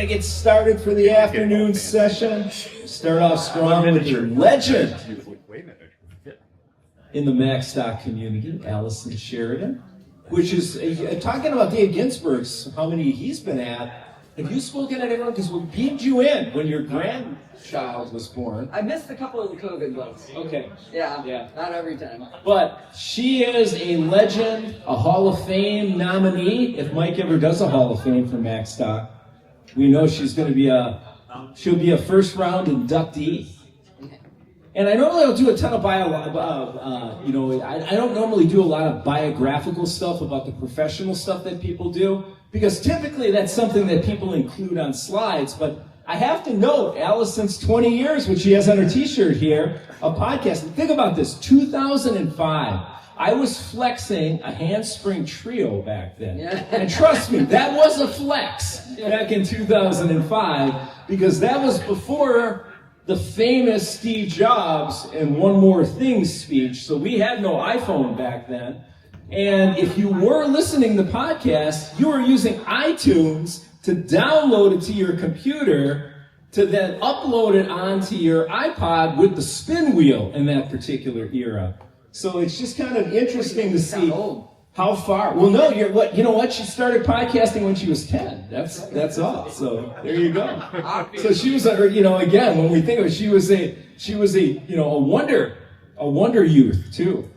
to get started for the afternoon session. Start off strong with your legend in the Macstock community, Allison Sheridan, which is talking about Dave Ginsburg's, how many he's been at. Have you spoken at everyone? Because we beamed you in when your grandchild was born. I missed a couple of the COVID ones. Okay. Yeah, not every time. But she is a legend, a Hall of Fame nominee. If Mike ever does a Hall of Fame for Macstock, we know she's going to she'll be a first round inductee. And I normally don't do a ton of I don't normally do a lot of biographical stuff about the professional stuff that people do, because typically that's something that people include on slides. But I have to note, Allison's 20 years, which she has on her t-shirt here, of podcasting. Think about this, 2005. I was flexing a handspring trio back then. Yeah. And trust me, that was a flex back in 2005, because that was before the famous Steve Jobs and One More Thing speech. So we had no iPhone back then. And if you were listening to podcasts, you were using iTunes to download it to your computer to then upload it onto your iPod with the spin wheel in that particular era. So it's just kind of interesting to see how far. Well, no, you know what? She started podcasting when she was 10. That's all. So there you go. So she was, again, when we think of it, she was a wonder youth too.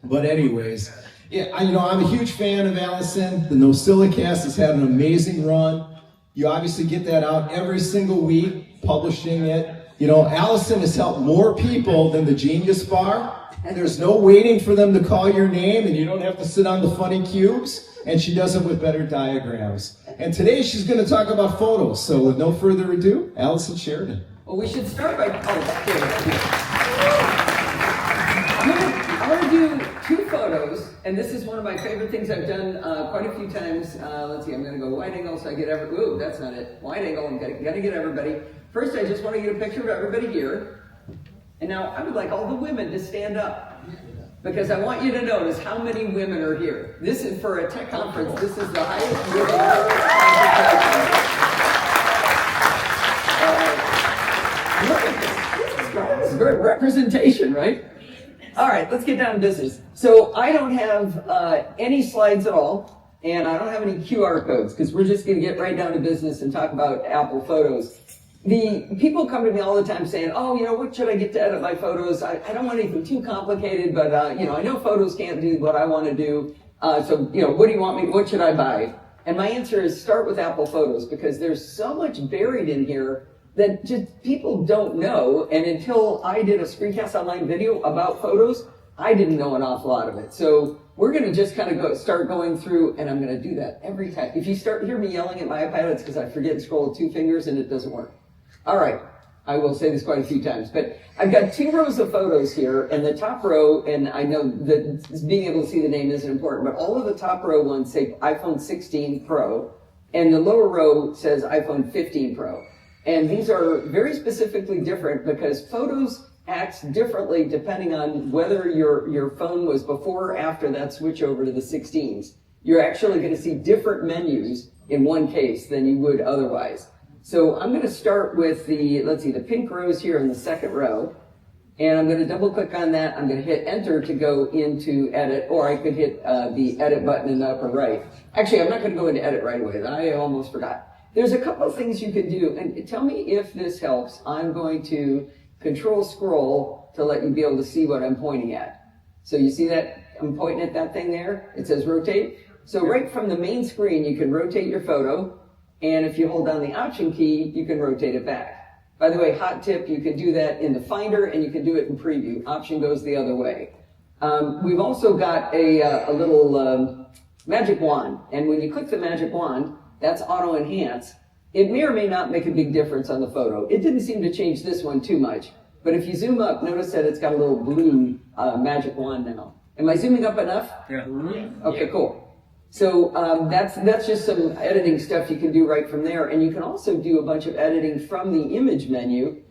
But anyways, yeah, I'm a huge fan of Allison. The NosillaCast has had an amazing run. You obviously get that out every single week, publishing it. Allison has helped more people than the Genius Bar. And there's no waiting for them to call your name, and you don't have to sit on the funny cubes, and she does it with better diagrams. And today she's going to talk about photos. So with no further ado, Allison Sheridan. Well, we should start by, I'm going to do two photos, and this is one of my favorite things I've done quite a few times. Let's see, I'm going to go wide angle so I get ooh, that's not it. Wide angle, I'm going to get everybody. First, I just want to get a picture of everybody here. And now I would like all the women to stand up, because I want you to notice how many women are here. This is for a tech conference. This is the highest women look at this. This is great representation, right? All right, let's get down to business. So I don't have any slides at all, and I don't have any QR codes, because we're just going to get right down to business and talk about Apple Photos. The people come to me all the time saying, what should I get to edit my photos? I don't want anything too complicated, but, I know photos can't do what I want to do. What do you want me, what should I buy? And my answer is start with Apple Photos, because there's so much buried in here that just people don't know. And until I did a Screencast Online video about photos, I didn't know an awful lot of it. So we're going to just kind of start going through, and I'm going to do that every time. If you hear me yelling at my iPad, it's because I forget to scroll with 2 fingers and it doesn't work. All right, I will say this quite a few times, but I've got 2 rows of photos here, and the top row, and I know that being able to see the name isn't important, but all of the top row ones say iPhone 16 Pro, and the lower row says iPhone 15 Pro. And these are very specifically different because Photos acts differently depending on whether your phone was before or after that switch over to the 16s. You're actually going to see different menus in one case than you would otherwise. So I'm going to start with the pink rows here in the second row, and I'm going to double click on that. I'm going to hit enter to go into edit, or I could hit the edit button in the upper right. Actually, I'm not going to go into edit right away. I almost forgot. There's a couple of things you can do, and tell me if this helps. I'm going to control scroll to let you be able to see what I'm pointing at. So you see that? I'm pointing at that thing there. It says rotate. So right from the main screen, you can rotate your photo. And if you hold down the Option key, you can rotate it back. By the way, hot tip, you can do that in the Finder, and you can do it in Preview. Option goes the other way. We've also got a little magic wand. And when you click the magic wand, that's Auto Enhance. It may or may not make a big difference on the photo. It didn't seem to change this one too much. But if you zoom up, notice that it's got a little blue magic wand now. Am I zooming up enough? Yeah. Okay, cool. So that's just some editing stuff you can do right from there. And you can also do a bunch of editing from the image menu.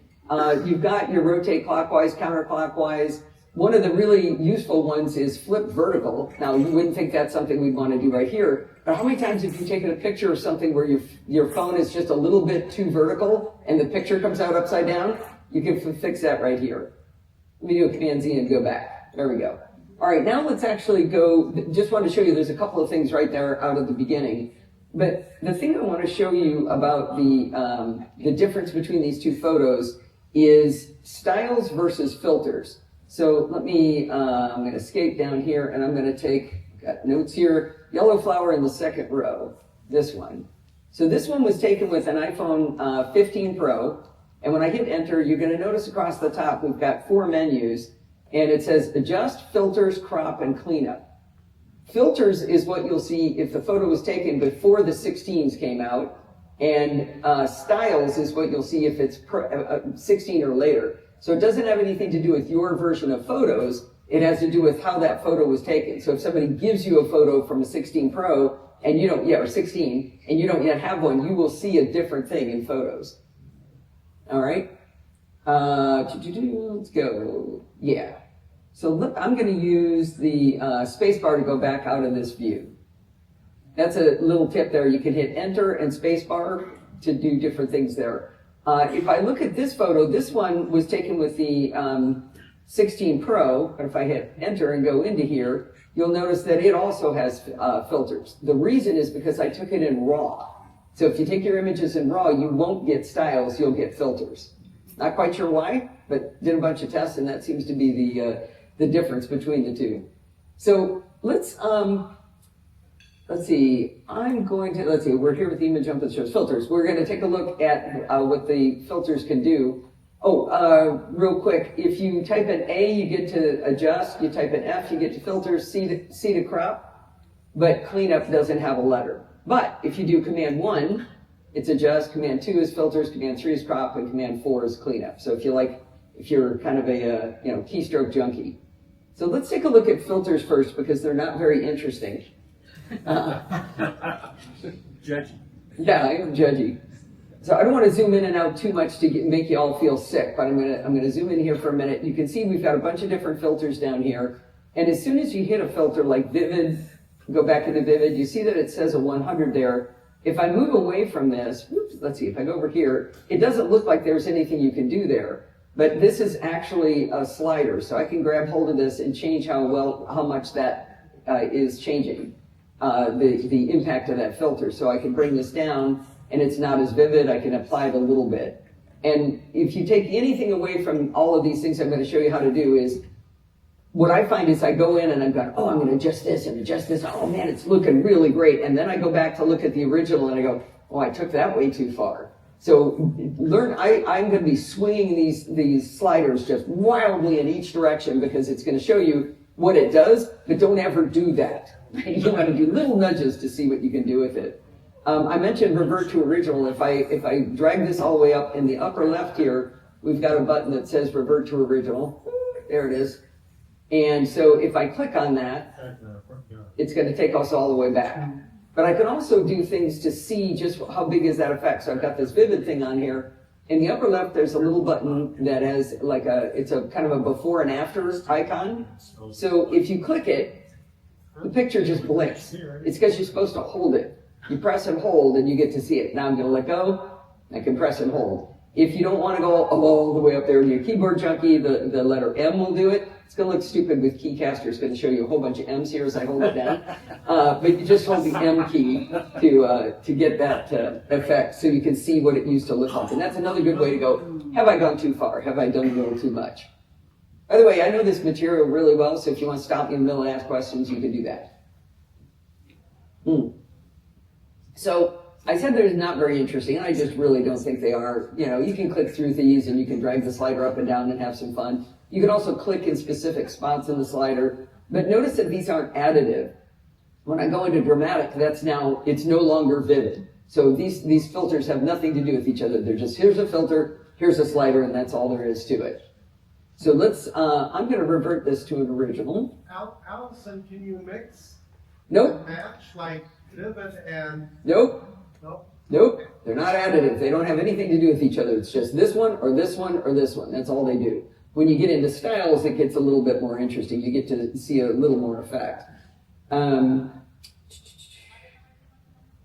You've got your rotate clockwise, counterclockwise. one of the really useful ones is flip vertical. Now, you wouldn't think that's something we'd want to do right here, but how many times have you taken a picture of something where your phone is just a little bit too vertical and the picture comes out upside down? You can fix that right here. Let me do a Command Z and go back. There we go. All right, now let's actually go, just wanted to show you there's a couple of things right there out of the beginning. But the thing I want to show you about the difference between these two photos is styles versus filters. So let me, I'm going to escape down here and I'm going to take, got notes here, yellow flower in the second row, this one. So this one was taken with an iPhone 15 Pro, and when I hit enter, you're going to notice across the top we've got 4 menus, and it says adjust, filters, crop, and cleanup. Filters is what you'll see if the photo was taken before the 16s came out, and styles is what you'll see if it's 16 or later. So it doesn't have anything to do with your version of photos. It has to do with how that photo was taken. So if somebody gives you a photo from a 16 Pro and you don't, or 16, and you don't yet have one, you will see a different thing in photos. All right. Let's go. Yeah. So look, I'm going to use the spacebar to go back out of this view. That's a little tip there. You can hit enter and spacebar to do different things there. If I look at this photo, this one was taken with the 16 Pro, but if I hit enter and go into here, you'll notice that it also has filters. The reason is because I took it in RAW. So if you take your images in RAW, you won't get styles, you'll get filters. Not quite sure why, but did a bunch of tests and that seems to be the difference between the two. So let's see, we're here with the image jump that shows filters. We're going to take a look at what the filters can do. Oh, real quick, if you type in A, you get to adjust. You type in F, you get to filters, C to crop. But cleanup doesn't have a letter. But if you do Command 1, it's adjust, Command 2 is filters, Command 3 is crop, and Command 4 is cleanup. So if you're kind of a keystroke junkie. So let's take a look at filters first because they're not very interesting. Judgy. Yeah, I am judgy. So I don't want to zoom in and out too much to make you all feel sick, but I'm gonna zoom in here for a minute. You can see we've got a bunch of different filters down here, and as soon as you hit a filter like Vivid, go back into Vivid, you see that it says a 100 there. If I move away from this, let's see, if I go over here, it doesn't look like there's anything you can do there, but this is actually a slider, so I can grab hold of this and change how much that is changing. The impact of that filter. So I can bring this down and it's not as vivid. I can apply it a little bit. And if you take anything away from all of these things I'm going to show you how to do is, what I find is I go in and I'm going, oh, I'm going to adjust this and adjust this. Oh man, it's looking really great. And then I go back to look at the original and I go, oh, I took that way too far. So I'm going to be swinging these sliders just wildly in each direction because it's going to show you what it does, but don't ever do that. You want to do little nudges to see what you can do with it. I mentioned revert to original. If I drag this all the way up in the upper left here, we've got a button that says revert to original. There it is. And so if I click on that, it's going to take us all the way back. But I can also do things to see just how big is that effect. So I've got this vivid thing on here. In the upper left, there's a little button that has it's a kind of a before and after icon. So if you click it, the picture just blinks. It's because you're supposed to hold it. You press and hold and you get to see it. Now I'm going to let go. I can press and hold. If you don't want to go all the way up there and you're a keyboard junkie, the letter M will do it. It's going to look stupid with Keycaster. It's going to show you a whole bunch of M's here as I hold it down. But you just hold the M key to get that effect so you can see what it used to look like. And that's another good way to go, have I gone too far? Have I done a little too much? By the way, I know this material really well, so if you want to stop me in the middle and ask questions, you can do that. So I said they're not very interesting, and I just really don't think they are. You can click through these and you can drag the slider up and down and have some fun. You can also click in specific spots in the slider, but notice that these aren't additive. When I go into dramatic, it's no longer vivid. So these filters have nothing to do with each other. They're just, here's a filter, here's a slider, and that's all there is to it. So I'm going to revert this to an original. Allison, can you mix? Nope. Match like vivid and... Nope. Nope. Nope. They're not additive. They don't have anything to do with each other. It's just this one or this one or this one. That's all they do. When you get into styles, it gets a little bit more interesting. You get to see a little more effect.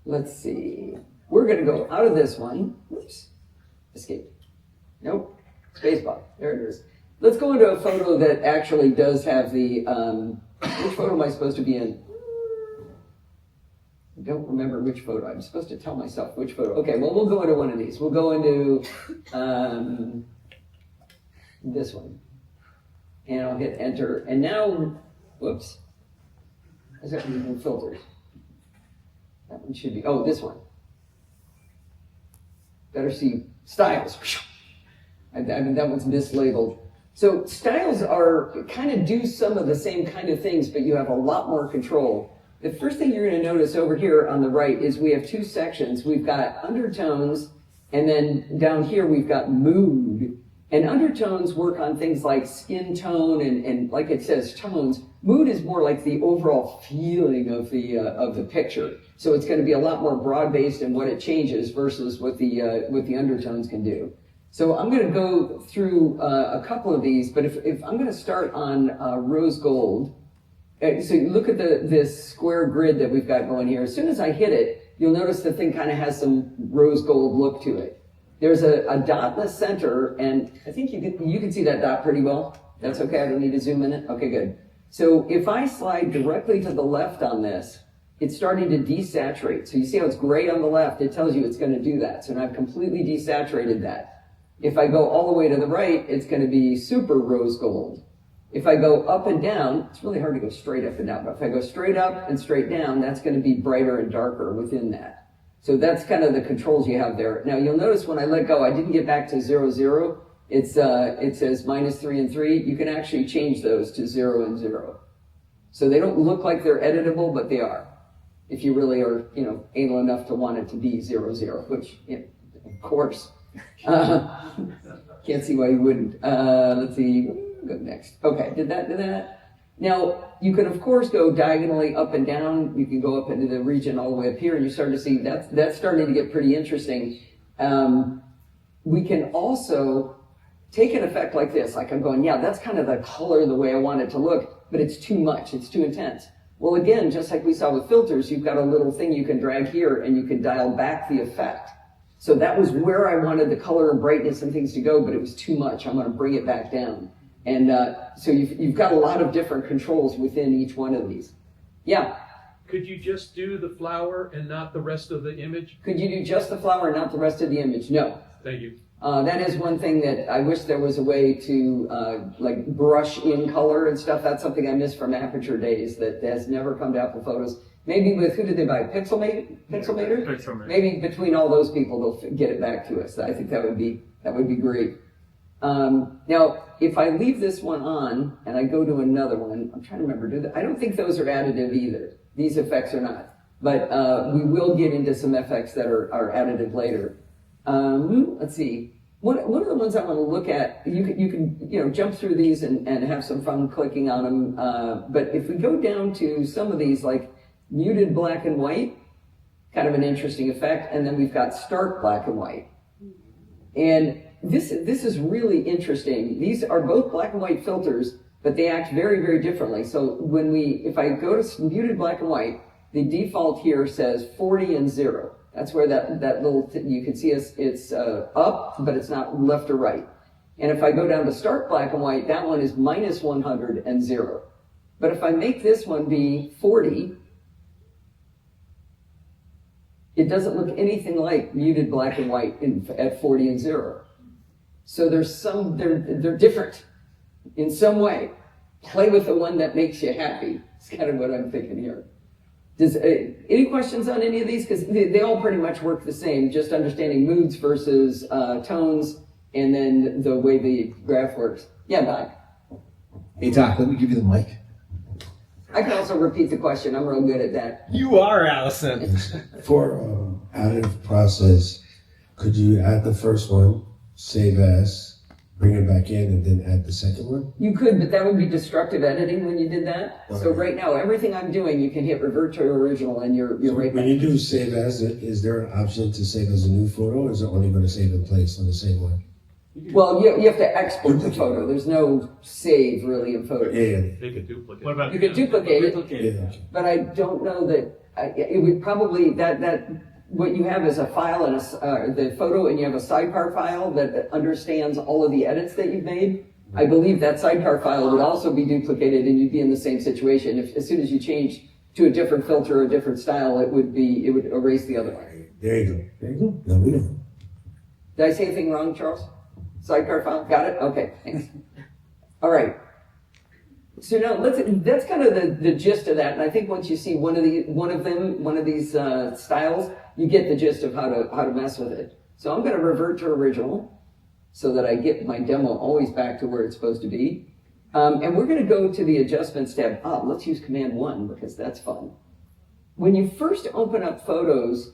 Let's see. We're going to go out of this one. Oops. Escape. Nope. Spacebar. There it is. Let's go into a photo that actually does have the, which photo am I supposed to be in? I don't remember which photo. I'm supposed to tell myself which photo. Okay, well, we'll go into one of these. We'll go into this one. And I'll hit enter. And now, whoops. Is that using filters? That one should be, oh, this one. Better see styles. I mean, that one's mislabeled. So styles are kind of do some of the same kind of things, but you have a lot more control. The first thing you're going to notice over here on the right is we have two sections. We've got undertones, and then down here we've got mood. And undertones work on things like skin tone and like it says, tones. Mood is more like the overall feeling of the picture. So it's going to be a lot more broad-based in what it changes versus what the undertones can do. So I'm going to go through a couple of these, but if I'm going to start on rose gold, so you look at this square grid that we've got going here. As soon as I hit it, you'll notice the thing kind of has some rose gold look to it. There's a dot in the center, and I think you can see that dot pretty well. That's okay, I don't need to zoom in it. Okay, good. So if I slide directly to the left on this, it's starting to desaturate. So you see how it's gray on the left, it tells you it's going to do that. So now I've completely desaturated that. If I go all the way to the right, it's going to be super rose gold. If I go up and down, it's really hard to go straight up and down, but if I go straight up and straight down, that's going to be brighter and darker within that. So that's kind of the controls you have there. Now you'll notice when I let go, I didn't get back to 0, 0. It says -3 and 3. You can actually change those to 0 and 0. So they don't look like they're editable, but they are. If you really are, anal enough to want it to be 0, 0, which, of course. Can't see why you wouldn't. Let's see. Go next. Okay, did that. Now, you can, of course, go diagonally up and down. You can go up into the region all the way up here, and you start to see that's starting to get pretty interesting. We can also take an effect like this. Like I'm going, yeah, that's kind of the color the way I want it to look, but it's too much. It's too intense. Well, again, just like we saw with filters, you've got a little thing you can drag here, and you can dial back the effect. So that was where I wanted the color and brightness and things to go, but it was too much. I'm going to bring it back down. And so you've got a lot of different controls within each one of these. Yeah? Could you just do the flower and not the rest of the image? Could you do just the flower and not the rest of the image? No. Thank you. That is one thing that I wish there was a way to like brush in color and stuff. That's something I miss from Aperture days that has never come to Apple Photos. Maybe with, who did they buy? Pixelmator? Pixelmator. Maybe between all those people, they'll get it back to us. I think that would be great. Now, if I leave this one on and I go to another one, I'm trying to remember, I don't think those are additive either. These effects are not. But we will get into some effects that are additive later. Let's see. One of the ones I want to look at, you can jump through these and have some fun clicking on them. But if we go down to some of these, like muted black and white, kind of an interesting effect, and then we've got stark black and white. And this is really interesting. These are both black and white filters, but they act very, very differently. So if I go to muted black and white, the default here says 40 and 0. That's where that little, you can see it's up, but it's not left or right. And if I go down to stark black and white, that one is -100 and 0. But if I make this one be 40, it doesn't look anything like muted black and white at 40 and 0. So they're different in some way. Play with the one that makes you happy. It's kind of what I'm thinking here. Any questions on any of these? Because they all pretty much work the same, just understanding moods versus tones, and then the way the graph works. Yeah, Doc. Hey, Doc, let me give you the mic. I can also repeat the question. I'm real good at that. You are Allison. For additive process, could you add the first one, save as, bring it back in, and then add the second one? You could, but that would be destructive editing when you did that. Okay. So right now, everything I'm doing, you can hit revert to original, and you're right back. When you do save as, is there an option to save as a new photo, or is it only going to save in place on the same one? Well, you have to export the photo. There's no save really in photos. Yeah. They could duplicate. What about You could duplicate it, Yeah. but I don't know that, it would probably, what you have is a file and the photo, and you have a sidecar file that understands all of the edits that you've made. I believe that sidecar file would also be duplicated and you'd be in the same situation. If, as soon as you change to a different filter or a different style, it would erase the other one. There you go. There you go. Now we know. Did I say anything wrong, Charles? Sidecar file, got it? Okay, thanks. All right. So now that's kind of the gist of that. And I think once you see one of these styles, you get the gist of how to mess with it. So I'm going to revert to original so that I get my demo always back to where it's supposed to be. And we're going to go to the adjustments tab. Let's use Command 1 because that's fun. When you first open up Photos,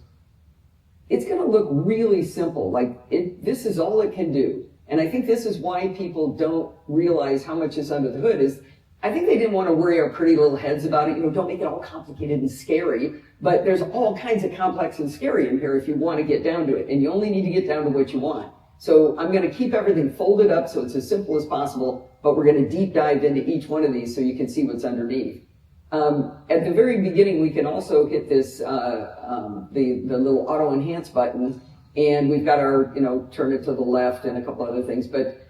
it's going to look really simple. Like this is all it can do. And I think this is why people don't realize how much is under the hood is I think they didn't want to worry our pretty little heads about it. Don't make it all complicated and scary. But there's all kinds of complex and scary in here if you want to get down to it. And you only need to get down to what you want. So I'm going to keep everything folded up so it's as simple as possible. But we're going to deep dive into each one of these so you can see what's underneath. At the very beginning, we can also hit this, the little auto enhance button. And we've got our, turn it to the left and a couple other things. But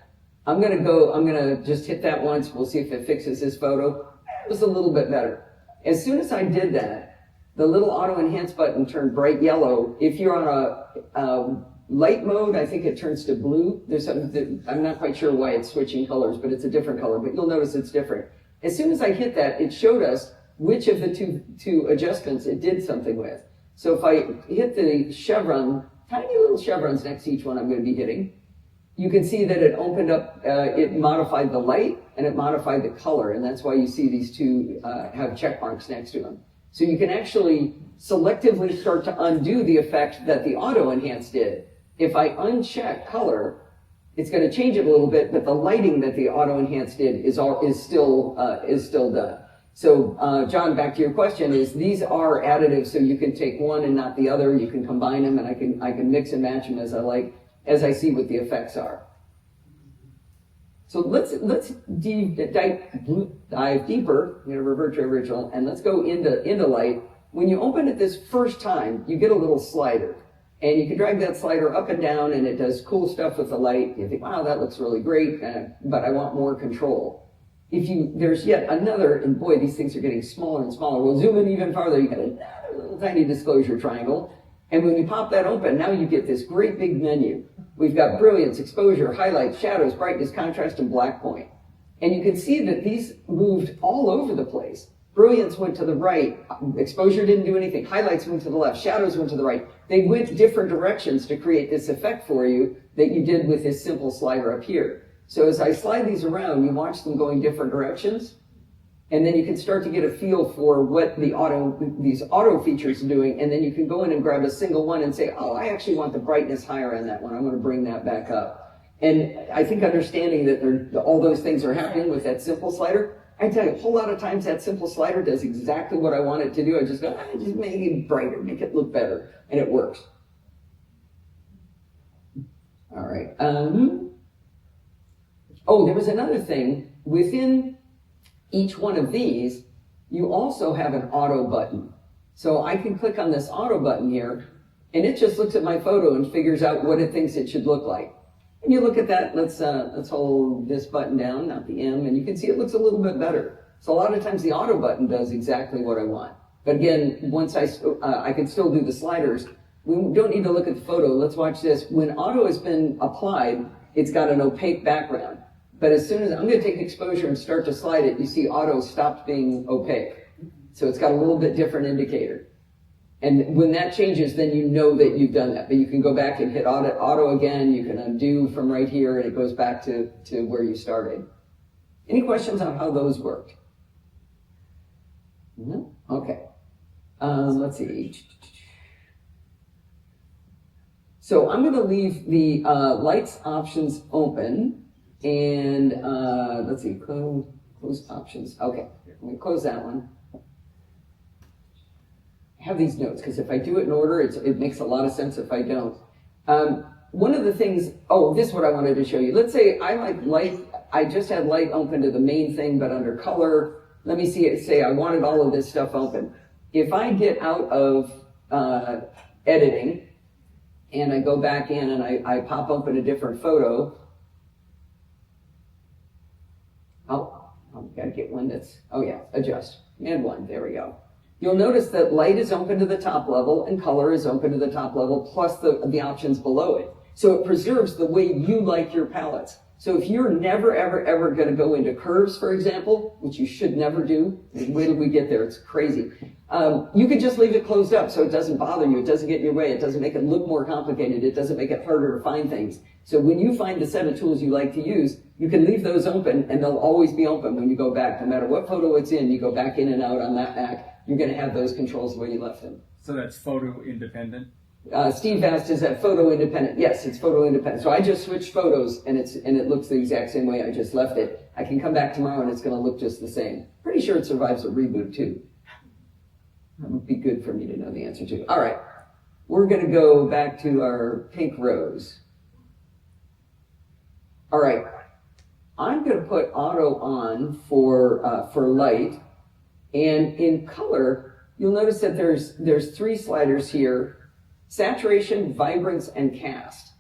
I'm going to just hit that once. We'll see if it fixes this photo. It was a little bit better. As soon as I did that, the little auto enhance button turned bright yellow. If you're on a light mode, I think it turns to blue. There's something that, I'm not quite sure why it's switching colors, but it's a different color. But you'll notice it's different. As soon as I hit that, it showed us which of the two adjustments it did something with. So if I hit the chevron, tiny little chevrons next to each one I'm going to be hitting, you can see that it opened up, it modified the light and it modified the color. And that's why you see these two have check marks next to them. So you can actually selectively start to undo the effect that the auto enhance did. If I uncheck color, it's going to change it a little bit, but the lighting that the auto enhance did is still done. So, John, back to your question these are additive, so you can take one and not the other. You can combine them, and I can mix and match them as I like, as I see what the effects are. So let's dive deeper. I'm going to revert to original, and let's go into light. When you open it this first time, you get a little slider, and you can drag that slider up and down, and it does cool stuff with the light. You think, wow, that looks really great, but I want more control. There's yet another, and boy, these things are getting smaller and smaller. We'll zoom in even farther. You got another little tiny disclosure triangle. And when you pop that open, now you get this great big menu. We've got brilliance, exposure, highlights, shadows, brightness, contrast, and black point. And you can see that these moved all over the place. Brilliance went to the right. Exposure didn't do anything. Highlights went to the left. Shadows went to the right. They went different directions to create this effect for you that you did with this simple slider up here. So as I slide these around, you watch them going different directions, and then you can start to get a feel for what these auto features are doing, and then you can go in and grab a single one and say, oh, I actually want the brightness higher on that one. I'm going to bring that back up. And I think understanding that all those things are happening with that simple slider, I tell you, a whole lot of times that simple slider does exactly what I want it to do. I just go, just make it brighter, make it look better, and it works. All right. There was another thing. Within each one of these, you also have an auto button. So I can click on this auto button here, and it just looks at my photo and figures out what it thinks it should look like. And you look at that, let's hold this button down, not the M, and you can see it looks a little bit better. So a lot of times the auto button does exactly what I want. But again, once I can still do the sliders. We don't need to look at the photo. Let's watch this. When auto has been applied, it's got an opaque background. But as soon as I'm going to take exposure and start to slide it, you see auto stopped being opaque. So it's got a little bit different indicator. And when that changes, then you know that you've done that. But you can go back and hit auto again. You can undo from right here, and it goes back to where you started. Any questions on how those worked? No? Okay. Let's see. So I'm going to leave the lights options open. And let's see, close options. Okay, let me close that one. I have these notes because if I do it in order, it makes a lot of sense if I don't. one of the things, oh, this is what I wanted to show you. Let's say I like light, I just had light open to the main thing, but under color, let me see it, say I wanted all of this stuff open. If I get out of editing, and I go back in and I pop open a different photo, I've got to get one that's, oh yeah, adjust, and one, there we go. You'll notice that light is open to the top level and color is open to the top level plus the options below it. So it preserves the way you like your palettes. So if you're never, ever, ever going to go into curves, for example, which you should never do, wait till we get there, it's crazy. You could just leave it closed up so it doesn't bother you, it doesn't get in your way, it doesn't make it look more complicated, it doesn't make it harder to find things. So when you find the set of tools you like to use, you can leave those open and they'll always be open when you go back. No matter what photo it's in, you go back in and out on that Mac, you're going to have those controls the way you left them. So that's photo independent? Steve asked, is that photo independent? Yes, it's photo independent. So I just switched photos and it looks the exact same way I just left it. I can come back tomorrow and it's going to look just the same. Pretty sure it survives a reboot too. That would be good for me to know the answer to. All right, we're going to go back to our pink rose. All right, I'm going to put auto on for light, and in color, you'll notice that there's three sliders here. Saturation, vibrance, and cast.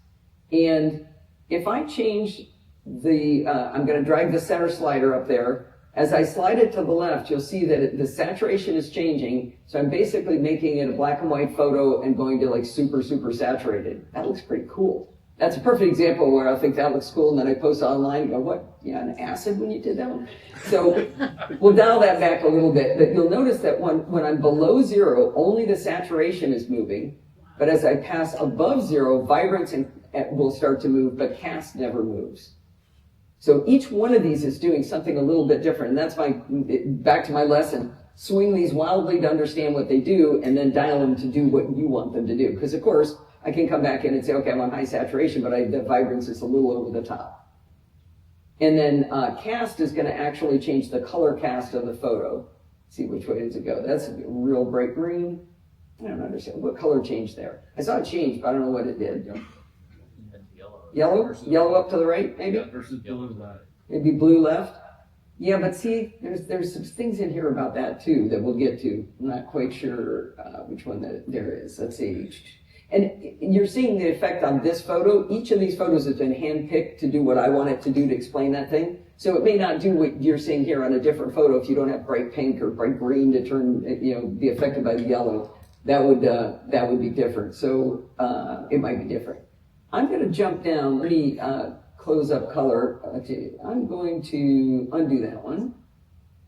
And if I change I'm going to drag the center slider up there. As I slide it to the left, you'll see that the saturation is changing. So I'm basically making it a black and white photo and going to like super, super saturated. That looks pretty cool. That's a perfect example where I think that looks cool, and then I post it online and go, what? Yeah, an acid when you did that one? So we'll dial that back a little bit. But you'll notice that when I'm below zero, only the saturation is moving. But as I pass above zero, vibrance will start to move, but cast never moves. So each one of these is doing something a little bit different. And that's back to my lesson. Swing these wildly to understand what they do, and then dial them to do what you want them to do. Because, of course, I can come back in and say, okay, I'm on high saturation, but the vibrance is a little over the top. And then cast is going to actually change the color cast of the photo. Let's see, which way does it go? That's a real bright green. I don't understand. What color changed there? I saw it change, but I don't know what it did. Yellow? Yellow up to the right, maybe? Yeah, versus blue left. Maybe blue left? Yeah, but see, there's some things in here about that too that we'll get to. I'm not quite sure which one there is. Let's see. And you're seeing the effect on this photo. Each of these photos has been handpicked to do what I want it to do to explain that thing. So it may not do what you're seeing here on a different photo if you don't have bright pink or bright green to turn, be affected by the yellow. That would be different. So it might be different. I'm going to jump down. Let me close up color. I'm going to undo that one.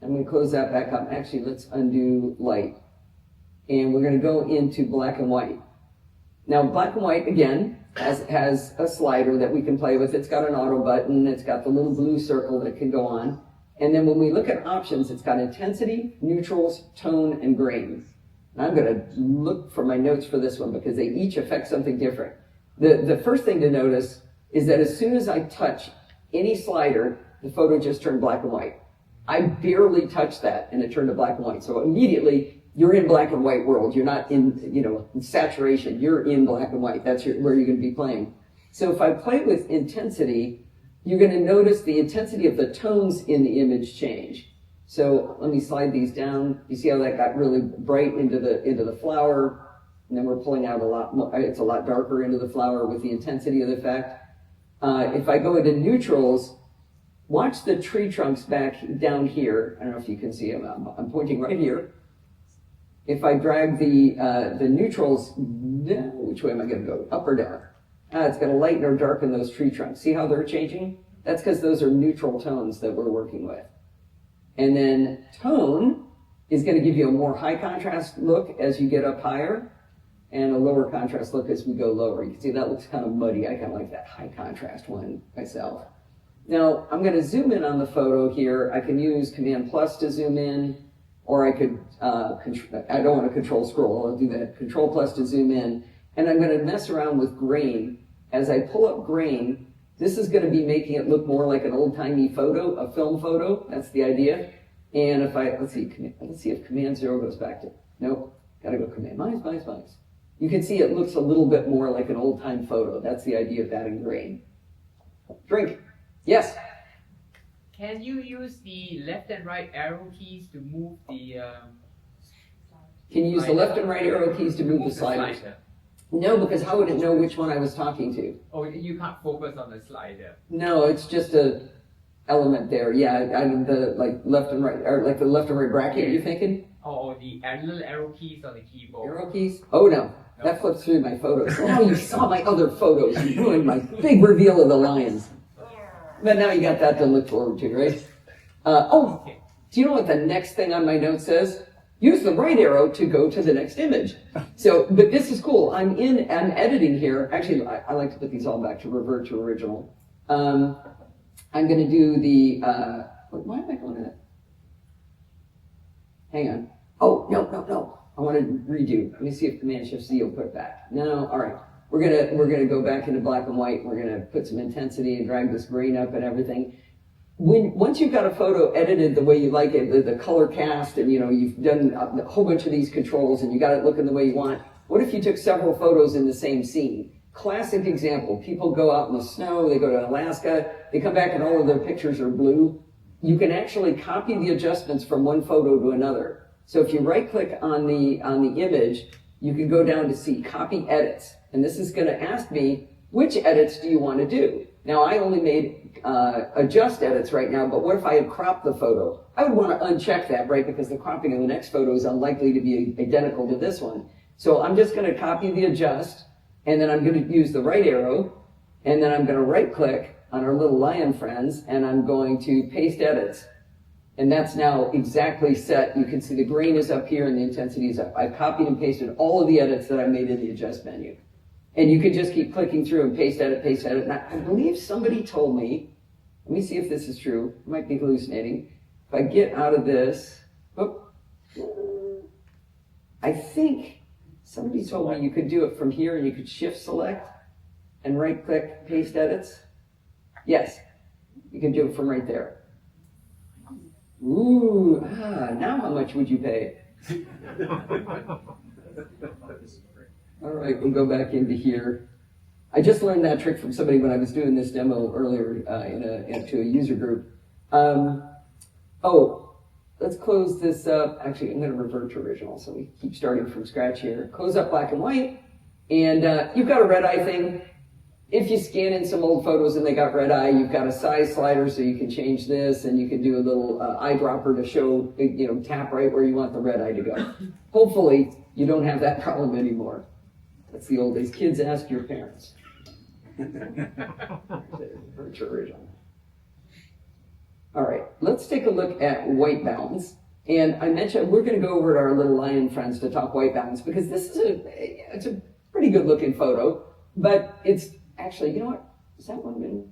I'm going to close that back up. Actually, let's undo light. And we're going to go into black and white. Now, black and white, again, has a slider that we can play with. It's got an auto button. It's got the little blue circle that it can go on. And then when we look at options, it's got intensity, neutrals, tone, and grain. And I'm going to look for my notes for this one because they each affect something different. The first thing to notice is that as soon as I touch any slider, the photo just turned black and white. I barely touched that and it turned to black and white. So immediately you're in black and white world. You're not in, saturation. You're in black and white. That's where you're going to be playing. So if I play with intensity, you're going to notice the intensity of the tones in the image change. So let me slide these down. You see how that got really bright into the flower? And then we're pulling out a lot more, it's a lot darker into the flower with the intensity of the effect. If I go into neutrals, watch the tree trunks back down here. I don't know if you can see them. I'm pointing right here. If I drag the neutrals, which way am I going to go? Up or down? It's going to lighten or darken those tree trunks. See how they're changing? That's because those are neutral tones that we're working with. And then tone is going to give you a more high contrast look as you get up higher, and a lower contrast look as we go lower. You can see that looks kind of muddy. I kind of like that high contrast one myself. Now, I'm going to zoom in on the photo here. I can use Command plus to zoom in, or I could, I don't want to control scroll. I'll do that. Control plus to zoom in. And I'm going to mess around with grain. As I pull up grain, this is going to be making it look more like an old-timey photo, a film photo. That's the idea. And if let's see if Command 0 goes back to, nope, got to go Command minus. You can see it looks a little bit more like an old-time photo. That's the idea of adding grain. Drink. Yes? Can you use the left and right arrow keys to move the Can you use the left and right arrow keys to move the sliders? slider? No, because how would it know which one I was talking to? Oh, you can't focus on the slider. No, it's just a element there. Yeah, I mean the like left and right, or like the left and right bracket. You're thinking Oh, the little arrow keys on the keyboard. arrow keys? Oh no, that flips through my photos. Now you saw my other photos. You ruined my big reveal of the lions. But now you got that to look forward to, right? Do you know what the next thing on my note says? Use the right arrow to go to the next image. So, but this is cool. I'm editing here. Actually, I like to put these all back to revert to original. I'm going to do the, why am I going to that? Hang on. Oh, no. I want to redo. Let me see if Command-Shift-Z will put it back. No, all right. We're gonna go back into black and white. We're gonna put some intensity and drag this grain up and everything. Once you've got a photo edited the way you like it, the color cast, and you've done a whole bunch of these controls, and you got it looking the way you want. What if you took several photos in the same scene? Classic example: people go out in the snow, they go to Alaska, they come back and all of their pictures are blue. You can actually copy the adjustments from one photo to another. So if you right-click on the image, you can go down to see Copy Edits. And this is going to ask me, which edits do you want to do? Now, I only made adjust edits right now, but what if I had cropped the photo? I would want to uncheck that, right? Because the cropping of the next photo is unlikely to be identical to this one. So I'm just going to copy the adjust, and then I'm going to use the right arrow, and then I'm going to right-click on our little lion friends, and I'm going to paste edits. And that's now exactly set. You can see the grain is up here and the intensity is up. I've copied and pasted all of the edits that I made in the adjust menu. And you can just keep clicking through and paste edit. And I believe somebody told me, let me see if this is true. I might be hallucinating. If I get out of this, I think somebody told me you could do it from here and you could shift select and right click, paste edits. Yes, you can do it from right there. Ooh, now how much would you pay? All right, we'll go back into here. I just learned that trick from somebody when I was doing this demo earlier to a user group. Let's close this up. Actually, I'm going to revert to original, so we keep starting from scratch here. Close up black and white, and you've got a red eye thing. If you scan in some old photos and they got red eye, you've got a size slider, so you can change this, and you can do a little eyedropper to show, tap right where you want the red eye to go. Hopefully, you don't have that problem anymore. That's the old days. Kids, ask your parents. Original. All right, let's take a look at white balance. And I mentioned we're going to go over to our little lion friends to talk white balance because this is it's a pretty good looking photo, but it's actually, you know what? Is that one been?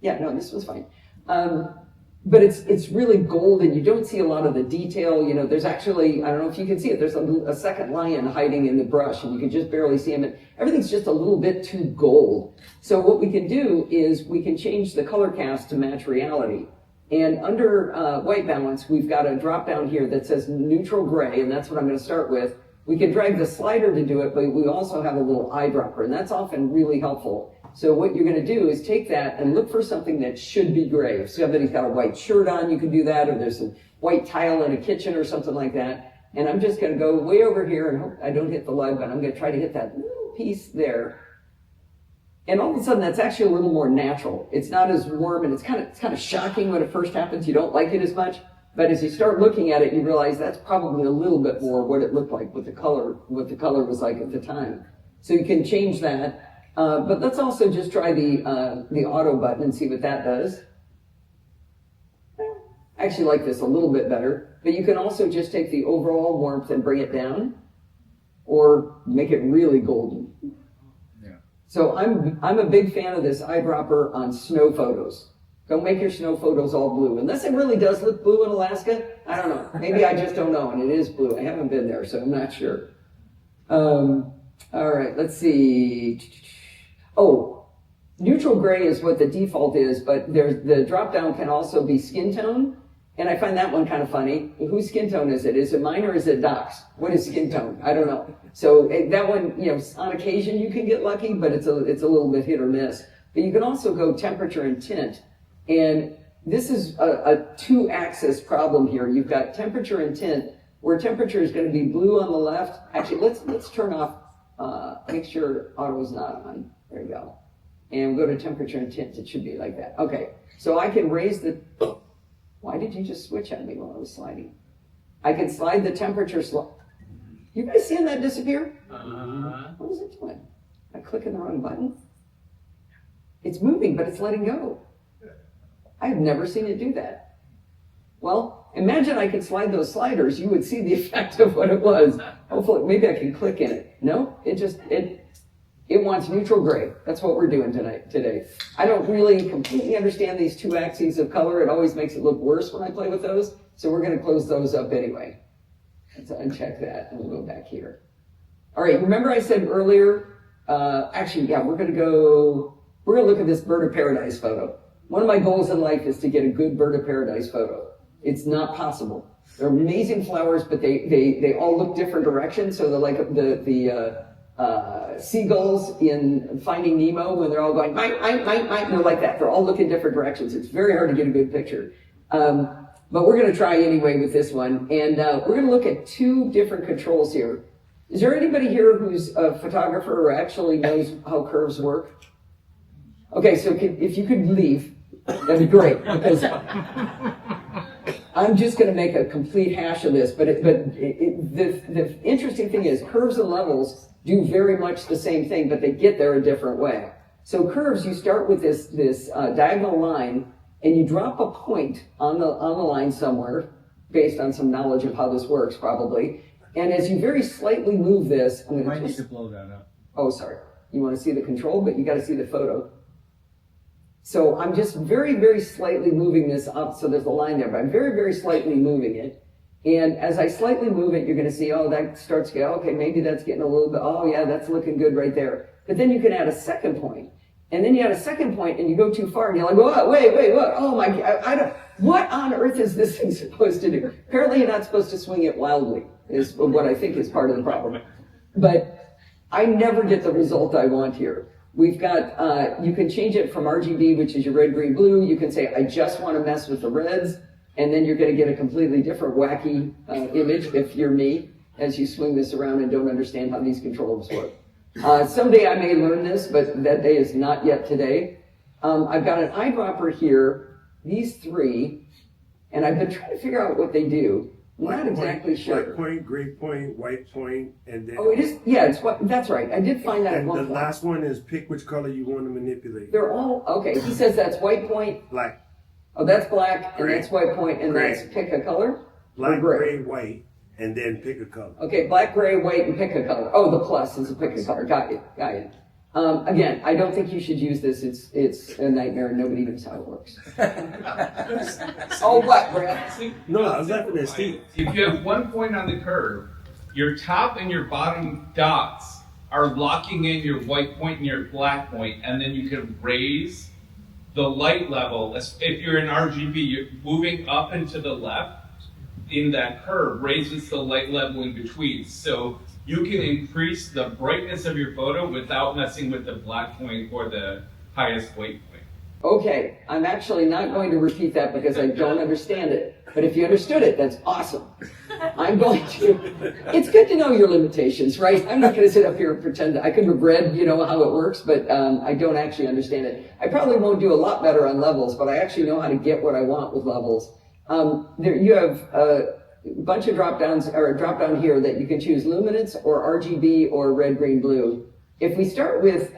Yeah, no, this was fine. But it's really gold, and you don't see a lot of the detail. There's actually, I don't know if you can see it, there's a second lion hiding in the brush, and you can just barely see him. And everything's just a little bit too gold. So what we can do is we can change the color cast to match reality. And under white balance, we've got a drop down here that says neutral gray, and that's what I'm going to start with. We can drag the slider to do it, but we also have a little eyedropper, and that's often really helpful. So what you're going to do is take that and look for something that should be gray. If somebody's got a white shirt on, you can do that, or there's a white tile in a kitchen or something like that. And I'm just going to go way over here and hope I don't hit the live button. I'm going to try to hit that little piece there. And all of a sudden, that's actually a little more natural. It's not as warm, and it's kind of shocking when it first happens. You don't like it as much. But as you start looking at it, you realize that's probably a little bit more what it looked like, what the color was like at the time. So you can change that. But let's also just try the auto button and see what that does. I actually like this a little bit better. But you can also just take the overall warmth and bring it down, or make it really golden. Yeah. So I'm a big fan of this eyedropper on snow photos. Don't make your snow photos all blue. Unless it really does look blue in Alaska. I don't know. Maybe I just don't know, and it is blue. I haven't been there, so I'm not sure. All right, let's see. Oh, neutral gray is what the default is, but the drop-down can also be skin tone. And I find that one kind of funny. Whose skin tone is it? Is it mine or is it Doc's? What is skin tone? I don't know. So that one, you know, on occasion you can get lucky, but it's a little bit hit or miss. But you can also go temperature and tint. And this is a two-axis problem here. You've got temperature and tint, where temperature is going to be blue on the left. Actually, let's turn off, make sure auto's not on. There you go. And we'll go to temperature and tint. It should be like that. Okay. So I can raise the... Why did you just switch at me while I was sliding? I can slide the temperature You guys seeing that disappear? What is it doing? Am I clicking the wrong button? It's moving, but it's letting go. I've never seen it do that. Well, imagine I could slide those sliders. You would see the effect of what it was. Hopefully, maybe I can click in it. No, it wants neutral gray. That's what we're doing today. I don't really completely understand these two axes of color. It always makes it look worse when I play with those. So we're going to close those up anyway. Let's uncheck that and we'll go back here. All right, remember I said earlier, we're going to look at this bird of paradise photo. One of my goals in life is to get a good bird of paradise photo. It's not possible. They're amazing flowers, but they all look different directions. So they're like the seagulls in Finding Nemo when they're all going, mike, they're like that. They're all looking different directions. It's very hard to get a good picture. But we're going to try anyway with this one. And we're going to look at two different controls here. Is there anybody here who's a photographer or actually knows how curves work? Okay, so if you could leave, that'd be great, because I'm just going to make a complete hash of this. But the interesting thing is curves and levels do very much the same thing, but they get there a different way. So curves, you start with this diagonal line, and you drop a point on the line somewhere, based on some knowledge of how this works, probably. And as you very slightly move this, I'm going to need to blow that up. Oh, sorry. You want to see the control, but you got to see the photo. So I'm just very, very slightly moving this up. So there's a line there, but I'm very, very slightly moving it. And as I slightly move it, you're going to see, oh, that starts to go, okay, maybe that's getting a little bit, oh yeah, that's looking good right there. But then you can add a second point. And then you add a second point and you go too far and you're like, oh, wait, what? Oh my God, what on earth is this thing supposed to do? Apparently you're not supposed to swing it wildly, is what I think is part of the problem. But I never get the result I want here. We've got, you can change it from RGB, which is your red, green, blue. You can say, I just want to mess with the reds. And then you're going to get a completely different wacky image, if you're me, as you swing this around and don't understand how these controls work. Someday I may learn this, but that day is not yet today. I've got an eyedropper here, these three, and I've been trying to figure out what they do. I'm not exactly sure. Black point, gray point, white point, and then... Oh, it is? Yeah, it's what, that's right. I did find that at one point. And the last one is pick which color you want to manipulate. They're all, okay, he says that's white point. Black. Oh, that's black, Gray. and that's white point, and Gray. that's pick a color? Black, gray, white, and then pick a color. Okay, black, gray, white, and pick a color. Oh, the plus is a pick a color. Got it. Again, I don't think you should use this. It's a nightmare and nobody knows how it works. Oh, what, Brad? No, I was laughing at Steve. If you have one point on the curve, your top and your bottom dots are locking in your white point and your black point, and then you can raise the light level. If you're in RGB, you're moving up and to the left in that curve raises the light level in between. So you can increase the brightness of your photo without messing with the black point or the highest white point. Okay, I'm actually not going to repeat that because I don't understand it. But if you understood it, that's awesome. I'm going to. It's good to know your limitations, right? I'm not going to sit up here and pretend that I could have read, how it works, but I don't actually understand it. I probably won't do a lot better on levels, but I actually know how to get what I want with levels. You have a bunch of drop-downs, or a drop-down here that you can choose luminance or RGB or red, green, blue. If we start with,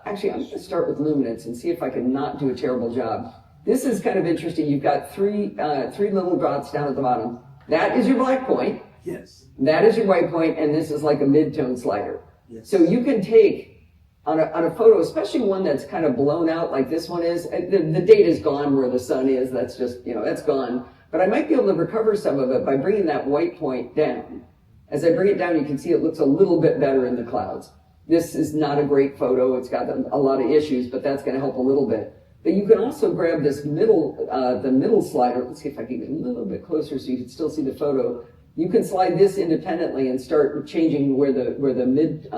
actually I'm going to start with luminance and see if I can not do a terrible job. This is kind of interesting. You've got three little dots down at the bottom. That is your black point. Yes. That is your white point, and this is like a mid-tone slider. Yes. So you can take, on a photo, especially one that's kind of blown out like this one is, the date is gone where the sun is, that's just, that's gone. But I might be able to recover some of it by bringing that white point down. As I bring it down, you can see it looks a little bit better in the clouds. This is not a great photo. It's got a lot of issues, but that's going to help a little bit. But you can also grab this the middle slider. Let's see if I can get a little bit closer so you can still see the photo. You can slide this independently and start changing where the mid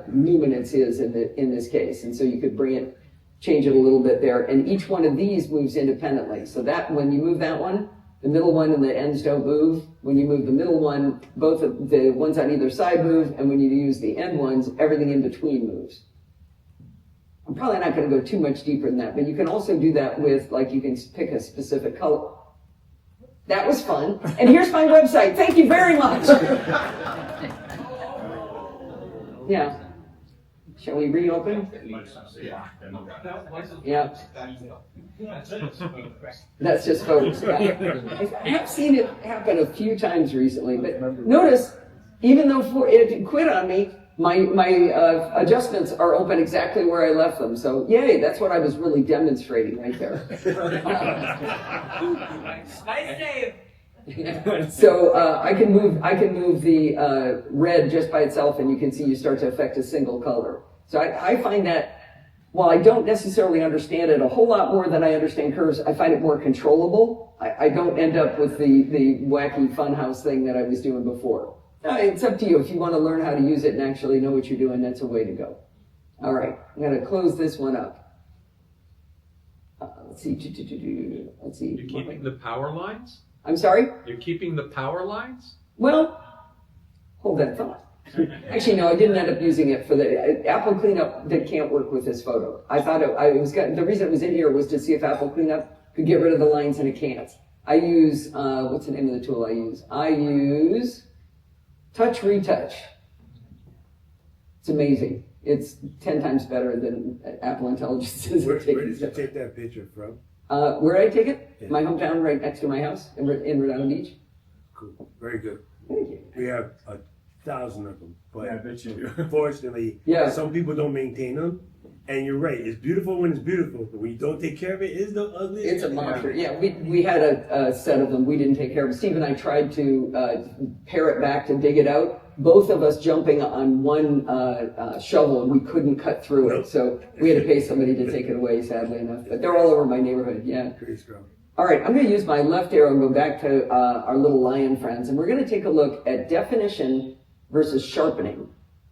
luminance is in this case. And so you could change it a little bit there. And each one of these moves independently. So that when you move that one, the middle one and the ends don't move. When you move the middle one, both of the ones on either side move. And when you use the end ones, everything in between moves. I'm probably not going to go too much deeper than that, but you can also do that with, like, you can pick a specific color. That was fun. And here's my website. Thank you very much. Yeah. Shall we reopen? Yeah. That's just photos. I have seen it happen a few times recently, but notice, even though it quit on me, my adjustments are open exactly where I left them. So yay, that's what I was really demonstrating right there. Nice save. So I can move the red just by itself, and you can see you start to affect a single color. So I find that while I don't necessarily understand it a whole lot more than I understand curves, I find it more controllable. I don't end up with the wacky funhouse thing that I was doing before. It's up to you. If you want to learn how to use it and actually know what you're doing, that's a way to go. All right, I'm going to close this one up. Let's see. Let's see. You're keeping the power lines? I'm sorry? You're keeping the power lines? Well, hold that thought. Actually, no, I didn't end up using it for the Apple Cleanup. That can't work with this photo. I thought the reason it was in here was to see if Apple Cleanup could get rid of the lines, and it can't. I use what's the name of the tool I use? I use Touch Retouch. It's amazing. It's 10 times better than Apple Intelligence. Where did you take that picture from? Where did I take it? Yeah. My hometown, right next to my house in Redondo Beach. Cool. Very good. Thank you. We have 1,000 of them, but Yeah, I bet you do. fortunately, Yeah. some people don't maintain them. And you're right. It's beautiful when it's beautiful, but when you don't take care of it, it's the ugliest. It's a monster. Yeah, we had a set of them. We didn't take care of it. Steve and I tried to pare it back to dig it out. Both of us jumping on one shovel, and we couldn't cut through it. So we had to pay somebody to take it away, sadly enough. But they're all over my neighborhood, yeah. Pretty strong. All right, I'm going to use my left arrow and go back to our little lion friends. And we're going to take a look at definition versus sharpening.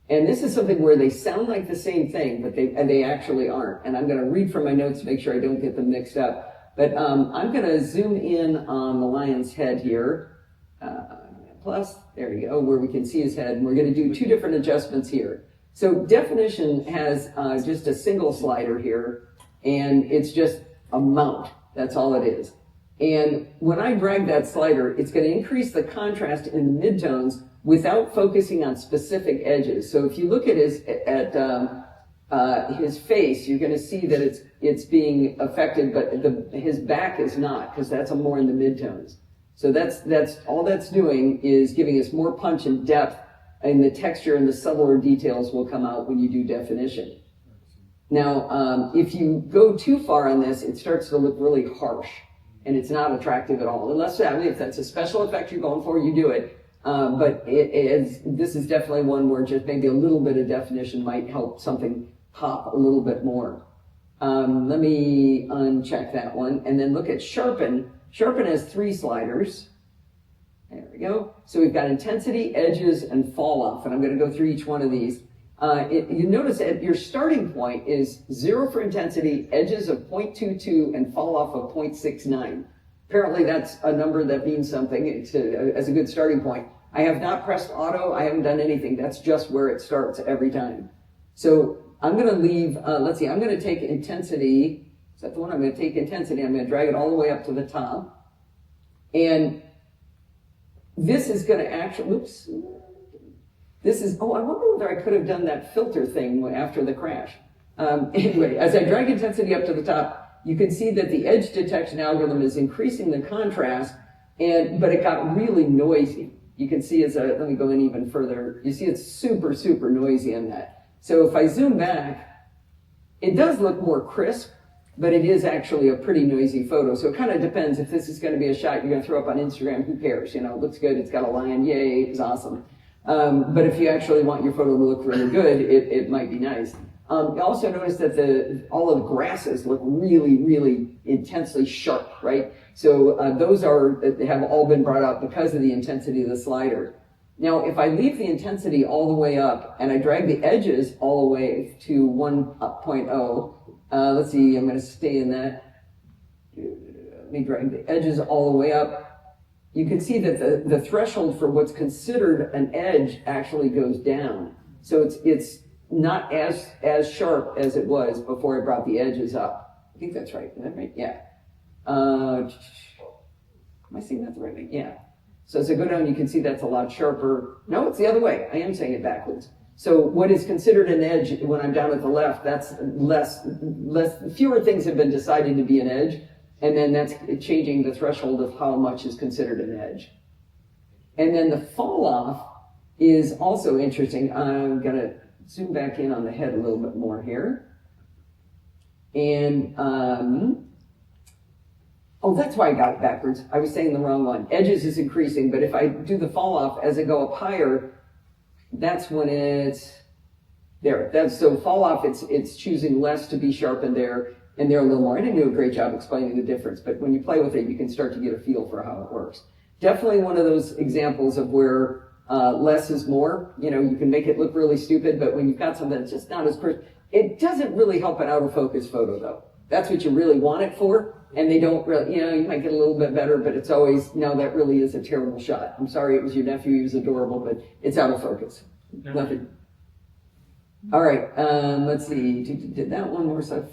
And this is something where they sound like the same thing, but they actually aren't. And I'm going to read from my notes to make sure I don't get them mixed up. But I'm going to zoom in on the lion's head here. Plus, there you go, where we can see his head. And we're going to do two different adjustments here. So definition has just a single slider here, and it's just a mount. That's all it is. And when I drag that slider, it's going to increase the contrast in the midtones without focusing on specific edges. So if you look at his face, you're going to see that it's being affected, but his back is not, because that's more in the midtones. So that's all that's doing is giving us more punch and depth, and the texture and the subtler details will come out when you do definition. Now, if you go too far on this, it starts to look really harsh, and it's not attractive at all. Unless, if that's a special effect you're going for, you do it. But this is definitely one where just maybe a little bit of definition might help something pop a little bit more. Let me uncheck that one and then look at sharpen. Sharpen has 3 sliders. There we go. So we've got intensity, edges, and fall off. And I'm going to go through each one of these. You notice that your starting point is 0 for intensity, edges of 0.22, and fall off of 0.69. Apparently that's a number that means something. It's as a good starting point. I have not pressed auto. I haven't done anything. That's just where it starts every time. So I'm going to leave, let's see, I'm going to take intensity. Is that the one? I'm going to take intensity. I'm going to drag it all the way up to the top. And this is going to actually, I wonder whether I could have done that filter thing after the crash. Anyway, as I drag intensity up to the top, you can see that the edge detection algorithm is increasing the contrast, but it got really noisy. You can see let me go in even further. You see it's super, super noisy on that. So if I zoom back, it does look more crisp, but it is actually a pretty noisy photo. So it kind of depends. If this is going to be a shot you're going to throw up on Instagram, who cares? It looks good. It's got a lion. Yay, it's awesome. But if you actually want your photo to look really good, it might be nice. You also notice that all of the grasses look really, really intensely sharp, right? So those have all been brought out because of the intensity of the slider. Now, if I leave the intensity all the way up and I drag the edges all the way to 1.0, let's see, I'm going to stay in that. Let me drag the edges all the way up. You can see that the threshold for what's considered an edge actually goes down. So it's not as sharp as it was before I brought the edges up. I think that's right. Is that right? Yeah. Am I saying that the right way? Yeah. So as I go down, you can see that's a lot sharper. No, it's the other way. I am saying it backwards. So what is considered an edge when I'm down at the left, that's fewer things have been decided to be an edge, and then that's changing the threshold of how much is considered an edge. And then the fall off is also interesting. I'm going to zoom back in on the head a little bit more here. And, oh, that's why I got it backwards. I was saying the wrong one. Edges is increasing, but if I do the fall off as I go up higher, that's when it's there. So fall off, it's choosing less to be sharpened there, and there a little more. I didn't do a great job explaining the difference, but when you play with it, you can start to get a feel for how it works. Definitely one of those examples of where less is more. You know, you can make it look really stupid, but when you've got something that's just not as crisp, it doesn't really help an out of focus photo though. That's what you really want it for. And they don't really, you might get a little bit better, but it's always, no, that really is a terrible shot. I'm sorry, it was your nephew, he was adorable, but it's out of focus. No. Nothing. All right, let's see, did that one more stuff?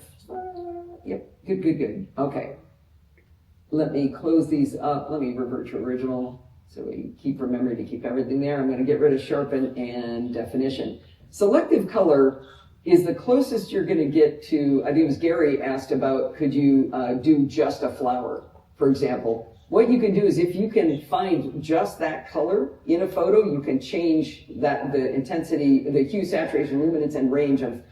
Yep, good. Okay. Let me close these up. Let me revert to original so we keep remembering to keep everything there. I'm going to get rid of sharpen and definition. Selective color is the closest you're going to get to, I think it was Gary asked about, could you do just a flower, for example. What you can do is if you can find just that color in a photo, you can change the intensity, the hue, saturation, luminance, and range of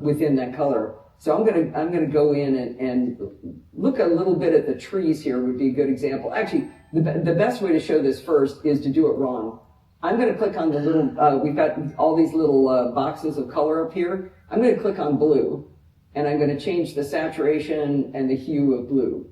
within that color. So I'm gonna go in and look a little bit at the trees here would be a good example. Actually, the best way to show this first is to do it wrong. I'm going to click on the little, we've got all these little boxes of color up here. I'm going to click on blue, and I'm going to change the saturation and the hue of blue.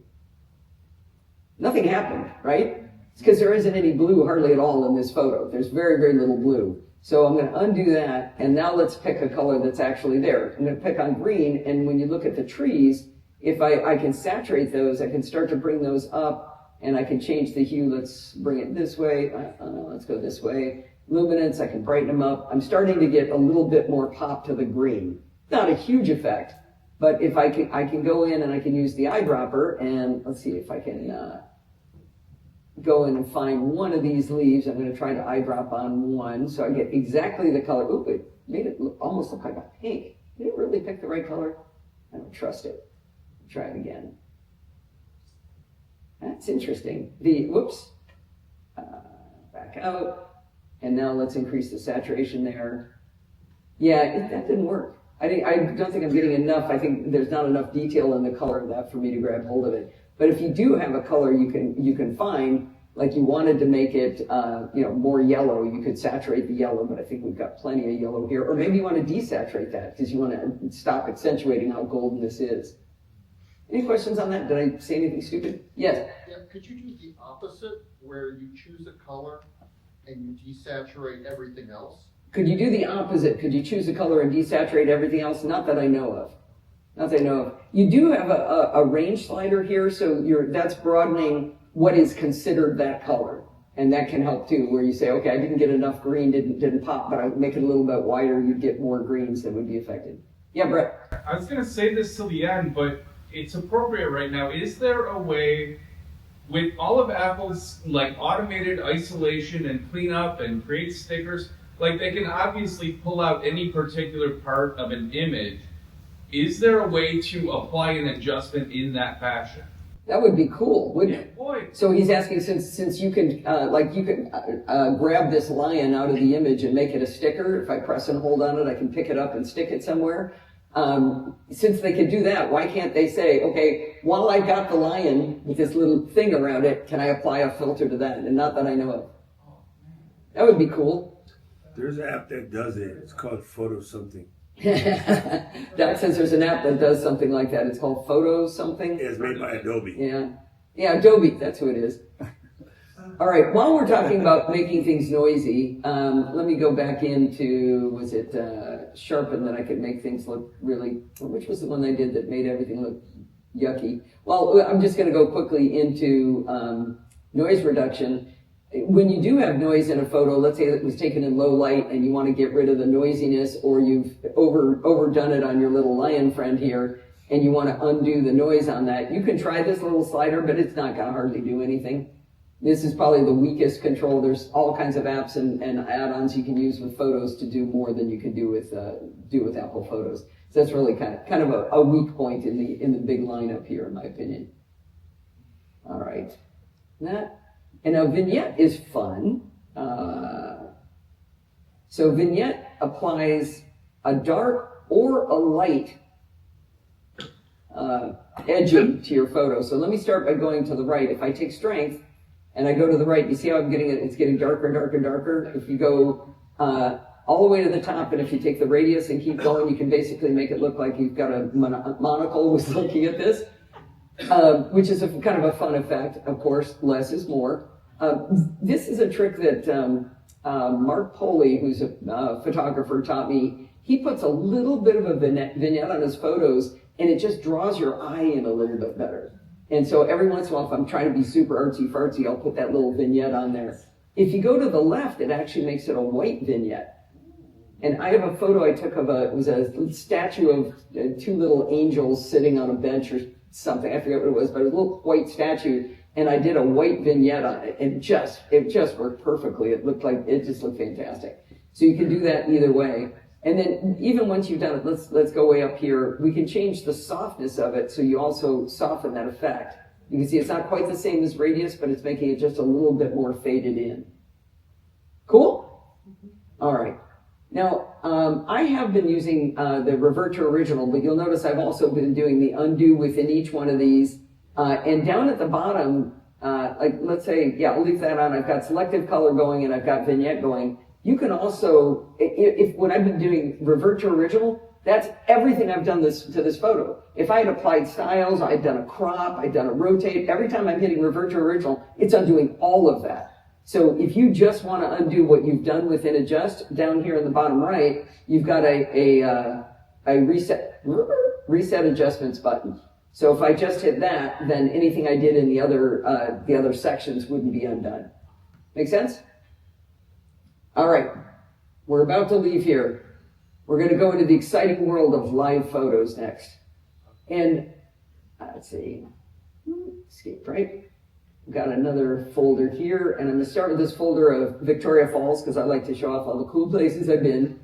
Nothing happened, right? It's because there isn't any blue hardly at all in this photo. There's very, very little blue. So I'm going to undo that, and now let's pick a color that's actually there. I'm going to pick on green, and when you look at the trees, if I can saturate those, I can start to bring those up, and I can change the hue. Let's bring it this way. Let's go this way. Luminance, I can brighten them up. I'm starting to get a little bit more pop to the green. Not a huge effect, but if I can go in and I can use the eyedropper, and let's see if I can go in and find one of these leaves. I'm going to try to eyedrop on one so I get exactly the color. Ooh, it made it almost look like a pink. Did it really pick the right color? I don't trust it. Try it again. That's interesting. Back out, and now let's increase the saturation there. Yeah, that didn't work. I don't think I'm getting enough. I think there's not enough detail in the color of that for me to grab hold of it. But if you do have a color you can find, like you wanted to make it more yellow, you could saturate the yellow, but I think we've got plenty of yellow here. Or maybe you want to desaturate that because you want to stop accentuating how golden this is. Any questions on that? Did I say anything stupid? Yes? Yeah, could you do the opposite, where you choose a color and you desaturate everything else? Could you do the opposite? Could you choose a color and desaturate everything else? Not that I know of. Not that I know of. You do have a range slider here, so that's broadening what is considered that color. And that can help too, where you say, okay, I didn't get enough green, didn't pop, but I make it a little bit wider, you'd get more greens that would be affected. Yeah, Brett? I was going to say this till the end, but it's appropriate right now. Is there a way, with all of Apple's like automated isolation and cleanup and create stickers, like they can obviously pull out any particular part of an image. Is there a way to apply an adjustment in that fashion? That would be cool, wouldn't it? Boy. So he's asking, since you can, grab this lion out of the image and make it a sticker. If I press and hold on it, I can pick it up and stick it somewhere. Since they can do that, why can't they say, okay, while I got the lion with this little thing around it, can I apply a filter to that? And not that I know of. That would be cool. There's an app that does it. It's called Photo something. Doc says there's an app that does something like that. It's called Photo something. It's made by Adobe. Yeah, Adobe, that's who it is. All right, while we're talking about making things noisy, let me go back into, was it Sharpen, that I could make things look really, which was the one I did that made everything look yucky? Well, I'm just gonna go quickly into noise reduction. When you do have noise in a photo, let's say it was taken in low light and you want to get rid of the noisiness, or you've overdone it on your little lion friend here and you want to undo the noise on that, you can try this little slider, but it's not going to hardly do anything. This is probably the weakest control. There's all kinds of apps and add-ons you can use with Photos to do more than you can do with Apple Photos. So that's really kind of a weak point in the big lineup here, in my opinion. All right, and now Vignette is fun. So Vignette applies a dark or a light edging to your photo. So let me start by going to the right. If I take strength and I go to the right, you see how I'm getting it? It's getting darker and darker and darker. If you go all the way to the top, and if you take the radius and keep going, you can basically make it look like you've got a monocle with looking at this, which is kind of a fun effect. Of course, less is more. This is a trick that Mark Poley, who's a photographer, taught me. He puts a little bit of a vignette on his photos, and it just draws your eye in a little bit better. And so every once in a while, if I'm trying to be super artsy-fartsy, I'll put that little vignette on there. If you go to the left, it actually makes it a white vignette. And I have a photo I took of it was a statue of two little angels sitting on a bench or something. I forget what it was, but a little white statue. And I did a white vignette on it, and it just worked perfectly. It just looked fantastic. So you can do that either way. And then even once you've done it, let's go way up here. We can change the softness of it, so you also soften that effect. You can see it's not quite the same as radius, but it's making it just a little bit more faded in. Cool? All right. Now, I have been using the revert to original, but you'll notice I've also been doing the undo within each one of these. And down at the bottom, like let's say, yeah, I'll leave that on. I've got selective color going and I've got vignette going. You can also, if when I've been doing revert to original, that's everything I've done to this photo. If I had applied styles, I'd done a crop, I'd done a rotate, every time I'm hitting revert to original, it's undoing all of that. So if you just want to undo what you've done within adjust, down here in the bottom right, you've got a reset adjustments button. So if I just hit that, then anything I did in the other sections wouldn't be undone. Make sense? All right, we're about to leave here. We're going to go into the exciting world of live photos next. And let's see, escape, right? We've got another folder here, and I'm going to start with this folder of Victoria Falls because I like to show off all the cool places I've been.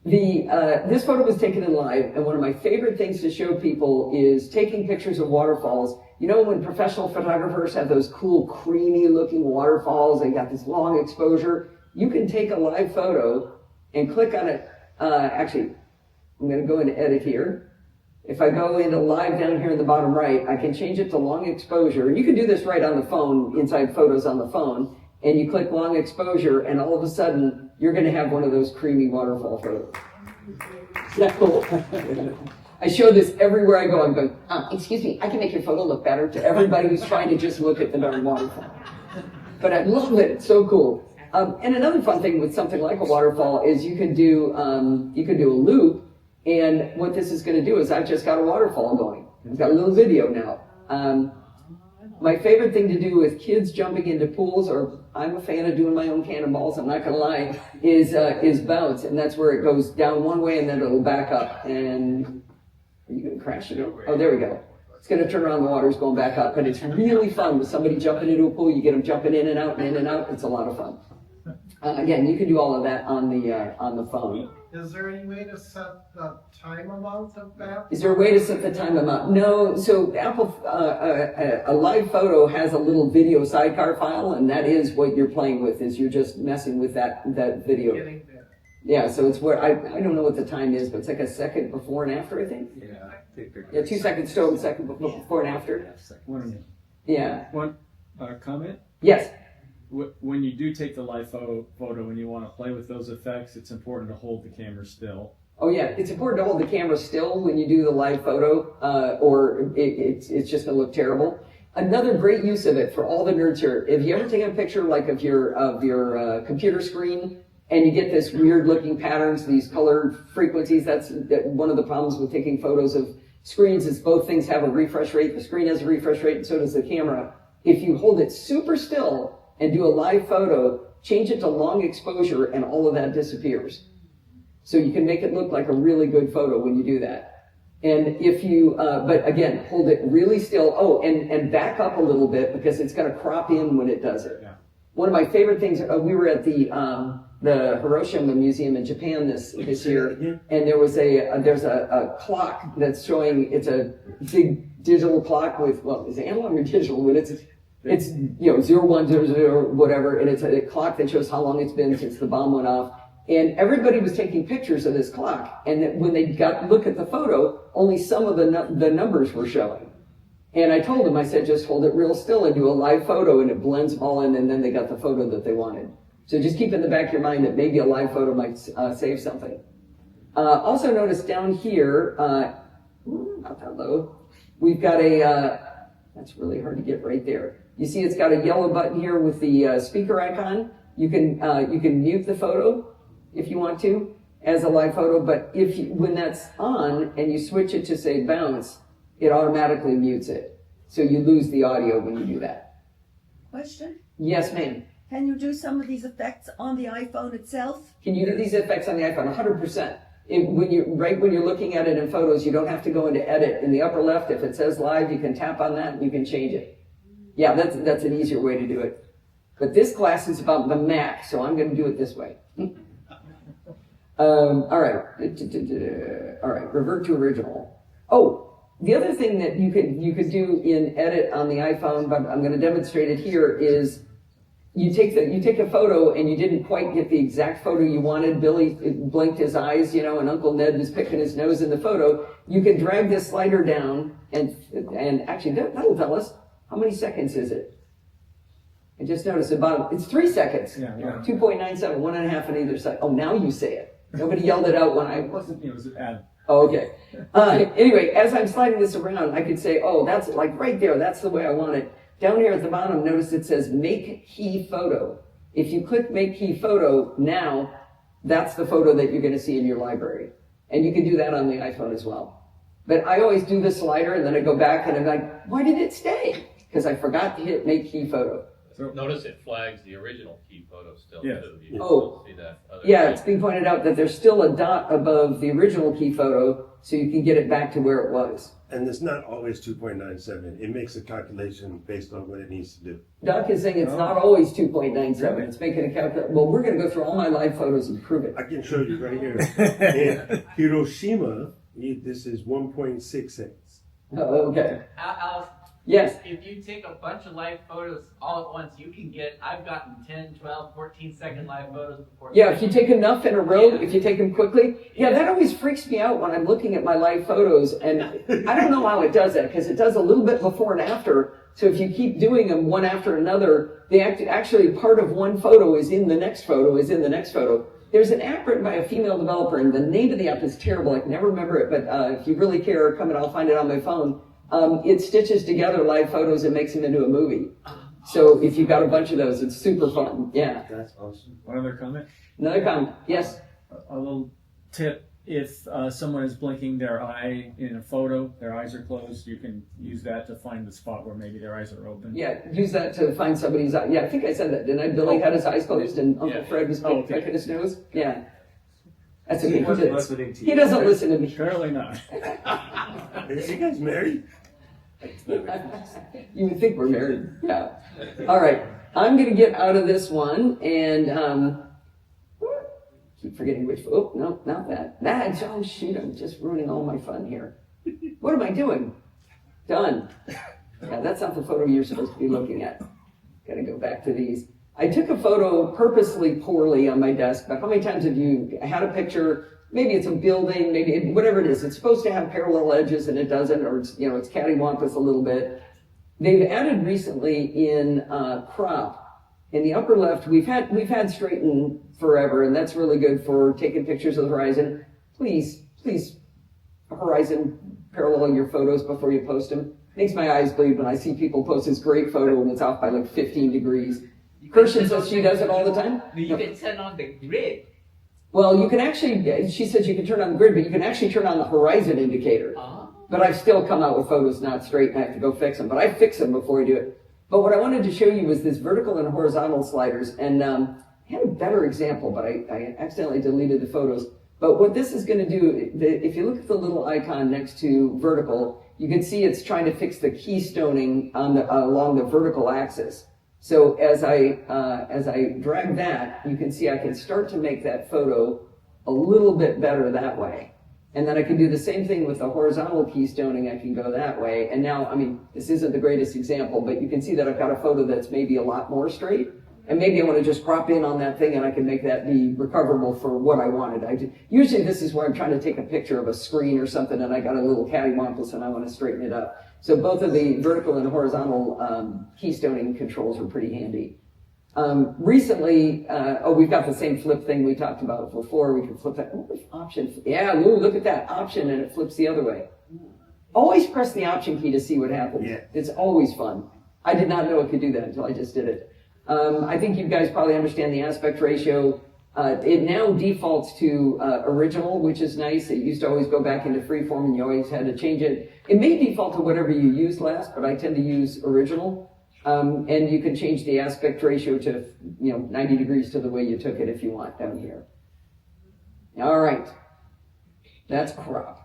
This photo was taken in live, and one of my favorite things to show people is taking pictures of waterfalls. You know when professional photographers have those cool, creamy looking waterfalls, they got this long exposure? You can take a live photo and click on it. Actually, I'm going to go into edit here. If I go into live down here in the bottom right, I can change it to long exposure. And you can do this right on the phone, inside Photos on the phone. And you click long exposure, and all of a sudden, you're going to have one of those creamy waterfall photos. Is that cool? I show this everywhere I go. I'm going, excuse me, I can make your photo look better to everybody who's trying to just look at the darn waterfall. But I love it. It's so cool. And another fun thing with something like a waterfall is you can do a loop. And what this is going to do is I've just got a waterfall going. I've got a little video now. My favorite thing to do with kids jumping into pools, or I'm a fan of doing my own cannonballs, I'm not going to lie, is bounce. And that's where it goes down one way and then it'll back up. And are you going to crash it? Oh, there we go. It's going to turn around, the water's going back up. And it's really fun with somebody jumping into a pool. You get them jumping in and out and in and out. It's a lot of fun. Again, you can do all of that on the phone. Is there any way to set the time amount of that? Is there a way to set the time amount? No. So Apple, a live photo has a little video sidecar file, and that is what you're playing with. Is you're just messing with that video. Getting there. Yeah. So it's where I don't know what the time is, but it's like a second before and after, I think. Yeah. 2 seconds still, second before and after. One Yeah. One comment? Yes. when you do take the live photo and you want to play with those effects, it's important to hold the camera still. Oh yeah, it's important to hold the camera still when you do the live photo, or it's just gonna look terrible. Another great use of it for all the nerds here. If you ever taken a picture like of your computer screen and you get this weird looking patterns, these colored frequencies, that's one of the problems with taking photos of screens is both things have a refresh rate. The screen has a refresh rate and so does the camera. If you hold it super still and do a live photo, change it to long exposure and all of that disappears. So you can make it look like a really good photo when you do that. And if you, but again, hold it really still. Oh, and back up a little bit because it's going to crop in when it does it. Yeah. One of my favorite things, we were at the Hiroshima Museum in Japan this year, and there's a clock that's showing, it's a big digital clock with, well, is it analog or digital? But it's 0100 whatever, and it's a clock that shows how long it's been since the bomb went off. And everybody was taking pictures of this clock, and when they got to look at the photo, only some of the numbers were showing. And I told them, I said, just hold it real still and do a live photo, and it blends them all in, and then they got the photo that they wanted. So just keep in the back of your mind that maybe a live photo might save something. Also notice down here, not that low, we've got that's really hard to get right there. You see it's got a yellow button here with the speaker icon. You can mute the photo if you want to as a live photo, but when that's on and you switch it to say bounce, it automatically mutes it. So you lose the audio when you do that. Question? Yes, ma'am. Can you do some of these effects on the iPhone itself? Can you do these effects on the iPhone? 100%. When you're looking at it in photos, you don't have to go into edit. In the upper left, if it says live, you can tap on that and you can change it. Yeah, that's an easier way to do it. But this class is about the Mac, so I'm going to do it this way. All right, revert to original. Oh, the other thing that you could do in edit on the iPhone, but I'm going to demonstrate it here, is you take a photo and you didn't quite get the exact photo you wanted. Billy blinked his eyes, and Uncle Ned was picking his nose in the photo. You can drag this slider down and actually that'll tell us how many seconds is it. I just noticed it's 3 seconds. Yeah. 2.97, 1.5 on either side. Oh, now you say it. Nobody yelled it out when I wasn't. It was an ad. Oh, okay. Anyway, as I'm sliding this around, I could say, oh, that's like right there. That's the way I want it. Down here at the bottom, notice it says Make Key Photo. If you click Make Key Photo now, that's the photo that you're going to see in your library. And you can do that on the iPhone as well. But I always do the slider and then I go back and I'm like, why did it stay? Because I forgot to hit Make Key Photo. So notice it flags the original key photo still. Yeah. Too. You see that yeah, it's being pointed out that there's still a dot above the original key photo, so you can get it back to where it was. And it's not always 2.97. It makes a calculation based on what it needs to do. Doc is saying it's not always 2.97. It's making a calculation. Well, we're going to go through all my live photos and prove it. I can show you right here. In Hiroshima, this is 1.66. Oh, okay. Alice, yes. If you take a bunch of live photos all at once, I've gotten 10, 12, 14-second live photos before. Yeah, if you take enough in a row, if you take them quickly. Yeah, that always freaks me out when I'm looking at my live photos. And I don't know how it does that, because it does a little bit before and after. So if you keep doing them one after another, actually part of one photo is in the next photo, There's an app written by a female developer, and the name of the app is terrible. I can never remember it, but if you really care, come and I'll find it on my phone. It stitches together live photos and makes them into a movie. So if you've got a bunch of those, it's super fun. Yeah. That's awesome. One other comment? Another comment. Yes? A little tip. If someone is blinking their eye in a photo, their eyes are closed, you can use that to find the spot where maybe their eyes are open. Yeah, use that to find somebody's eye. Yeah, I think I said that, didn't I? Billy had his eyes closed and Uncle Fred was picking his nose. Yeah. That's a good tip. He doesn't listen to me. Surely not. Are you guys married? You would think we're married. Yeah. All right. I'm going to get out of this one and keep forgetting which. Oh, no, not that. Oh, shoot. I'm just ruining all my fun here. What am I doing? Done. Yeah, that's not the photo you're supposed to be looking at. Got to go back to these. I took a photo purposely poorly on my desk, but how many times have you had a picture? Maybe it's a building, whatever it is. It's supposed to have parallel edges and it doesn't, or it's cattywampus a little bit. They've added recently in crop In the upper left, we've had straighten forever, and that's really good for taking pictures of the horizon. Please horizon parallel your photos before you post them. Makes my eyes bleed when I see people post this great photo and it's off by like 15 degrees. Kirsten says she does it all the time. You can turn on the grid. Well, you can actually, she says you can turn on the grid, but you can actually turn on the horizon indicator. But I've still come out with photos not straight and I have to go fix them. But I fix them before I do it. But what I wanted to show you was this vertical and horizontal sliders. And I had a better example, but I accidentally deleted the photos. But what this is going to do, if you look at the little icon next to vertical, you can see it's trying to fix the keystoning on along the vertical axis. So as I drag that, you can see I can start to make that photo a little bit better that way. And then I can do the same thing with the horizontal keystoning. I can go that way. And now, I mean, this isn't the greatest example, but you can see that I've got a photo that's maybe a lot more straight. And maybe I want to just crop in on that thing and I can make that be recoverable for what I wanted. Usually this is where I'm trying to take a picture of a screen or something and I got a little cattywampus and I want to straighten it up. So both of the vertical and horizontal keystoning controls are pretty handy. Recently, we've got the same flip thing we talked about before. We can flip that. Oh, option. Yeah, ooh, look at that option and it flips the other way. Always press the option key to see what happens. Yeah. It's always fun. I did not know it could do that until I just did it. I think you guys probably understand the aspect ratio. It now defaults to original, which is nice. It used to always go back into freeform and you always had to change it. It may default to whatever you used last, but I tend to use original. And you can change the aspect ratio to, 90 degrees to the way you took it if you want down here. All right. That's crop.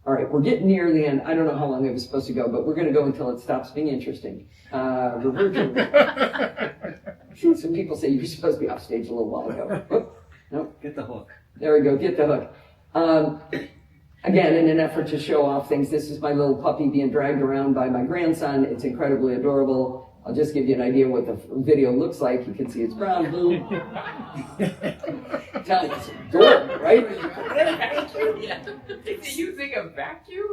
All right, we're getting near the end. I don't know how long it was supposed to go, but we're going to go until it stops being interesting. Some people say you're supposed to be off stage a little while ago. Oh, no, Get the hook. there we go, get the hook. Again, in an effort to show off things, this is my little puppy being dragged around by my grandson. It's incredibly adorable. I'll just give you an idea what the video looks like. You can see it's brown, blue. It's adorable, right? Yeah. Is he using a vacuum?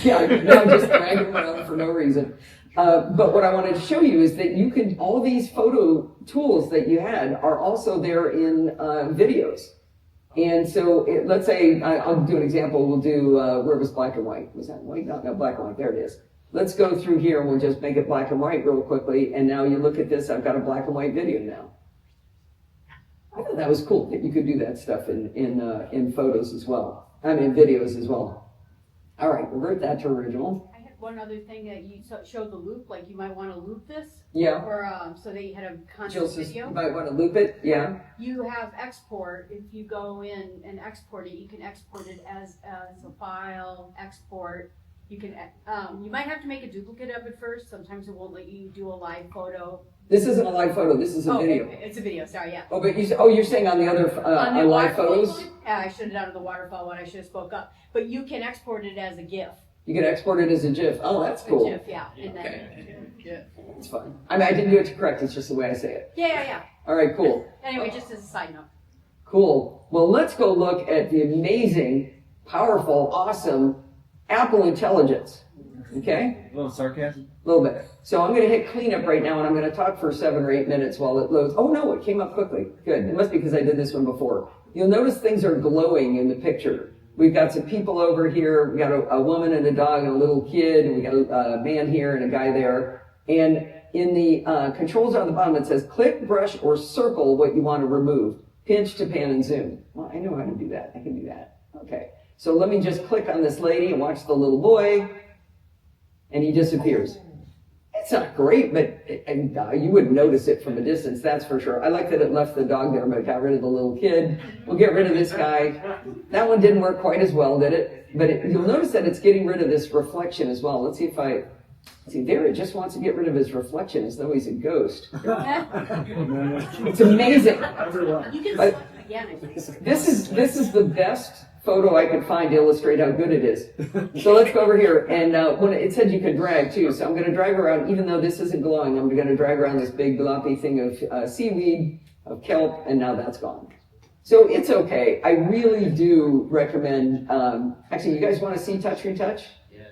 Yeah, no, I'm just dragging him around for no reason. But what I wanted to show you is that you can, all these photo tools that you had are also there in videos. And so let's say, I'll do an example. We'll do, where was black and white? Was that white? No, black and white. There it is. Let's go through here and we'll just make it black and white real quickly. And now you look at this, I've got a black and white video now. I thought that was cool that you could do that stuff in photos as well. I mean, videos as well. All right, revert that to original. I had one other thing that you showed the loop, like you might want to loop this. Yeah. Or so that you had a Jill constant says video. you might want to loop it. Yeah. You have export. If you go in and export it, you can export it as a file, export. You can, you might have to make a duplicate of it first. Sometimes it won't let you do a live photo. This isn't a live photo. This is a video. Okay. It's a video. Sorry, yeah. Oh, but you're saying on the other On the live waterfall photos? one? I should have done the waterfall one. I should have spoke up. But you can export it as a GIF. You can export it as a GIF. Oh, that's cool. A GIF, yeah. And then, It's fun. I mean, I didn't do it correct. It's just the way I say it. yeah. All right, cool. Anyway, just as a side note. Cool. Well, let's go look at the amazing, powerful, awesome Apple Intelligence. Okay? A little sarcasm? A little bit. So I'm going to hit cleanup right now, and I'm going to talk for 7 or 8 minutes while it loads. Oh, no, it came up quickly. Good. It must be because I did this one before. You'll notice things are glowing in the picture. We've got some people over here. We got a woman and a dog and a little kid, and we got a man here and a guy there. And in the controls on the bottom, it says click, brush, or circle what you want to remove. Pinch to pan and zoom. Well, I know how to do that. I can do that. Okay. So let me just click on this lady and watch the little boy. And he disappears. It's not great, but you wouldn't notice it from a distance, that's for sure. I like that it left the dog there, but it got rid of the little kid. We'll get rid of this guy. That one didn't work quite as well, did it? But you'll notice that it's getting rid of this reflection as well. Let's see if see there, it just wants to get rid of his reflection as though he's a ghost. It's amazing. You can select again, I think. This is the best photo I could find to illustrate how good it is. So let's go over here. And when it said you could drag too, so I'm going to drag around, even though this isn't glowing, I'm going to drag around this big gloppy thing of seaweed, of kelp, and now that's gone. So it's okay. I really do recommend, actually, you guys want to see Touch Retouch?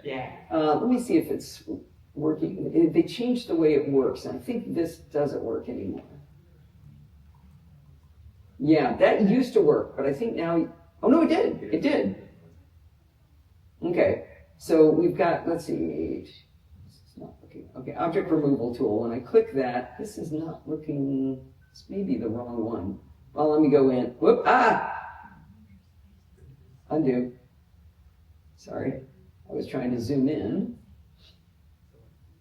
Yeah. Let me see if it's working. They changed the way it works, and I think this doesn't work anymore. Yeah, that used to work, but I think now, oh no, it did. It did. Okay, so we've got, let's see, this is not looking, okay, object removal tool. When I click that, this is not looking, this may be the wrong one. Well, let me go in. Whoop, undo. Sorry, I was trying to zoom in.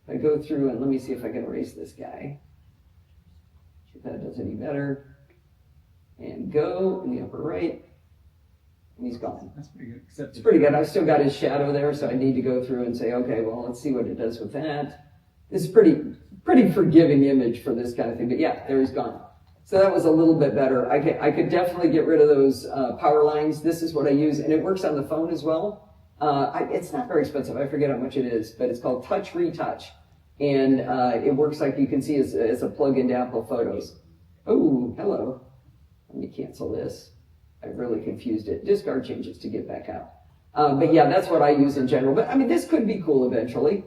If I go through and let me see if I can erase this guy. See if that does any better. And go in the upper right, and he's gone. That's pretty good. Except it's pretty good. I've still got his shadow there, so I need to go through and say, okay, well, let's see what it does with that. This is pretty forgiving image for this kind of thing, but yeah, there he's gone. So that was a little bit better. I could definitely get rid of those power lines. This is what I use, and it works on the phone as well. It's not very expensive. I forget how much it is, but it's called Touch Retouch, and it works like you can see as a plug into Apple Photos. Oh, hello. Let me cancel this. I really confused it. Discard changes to get back out. But yeah, that's what I use in general. But I mean, this could be cool eventually,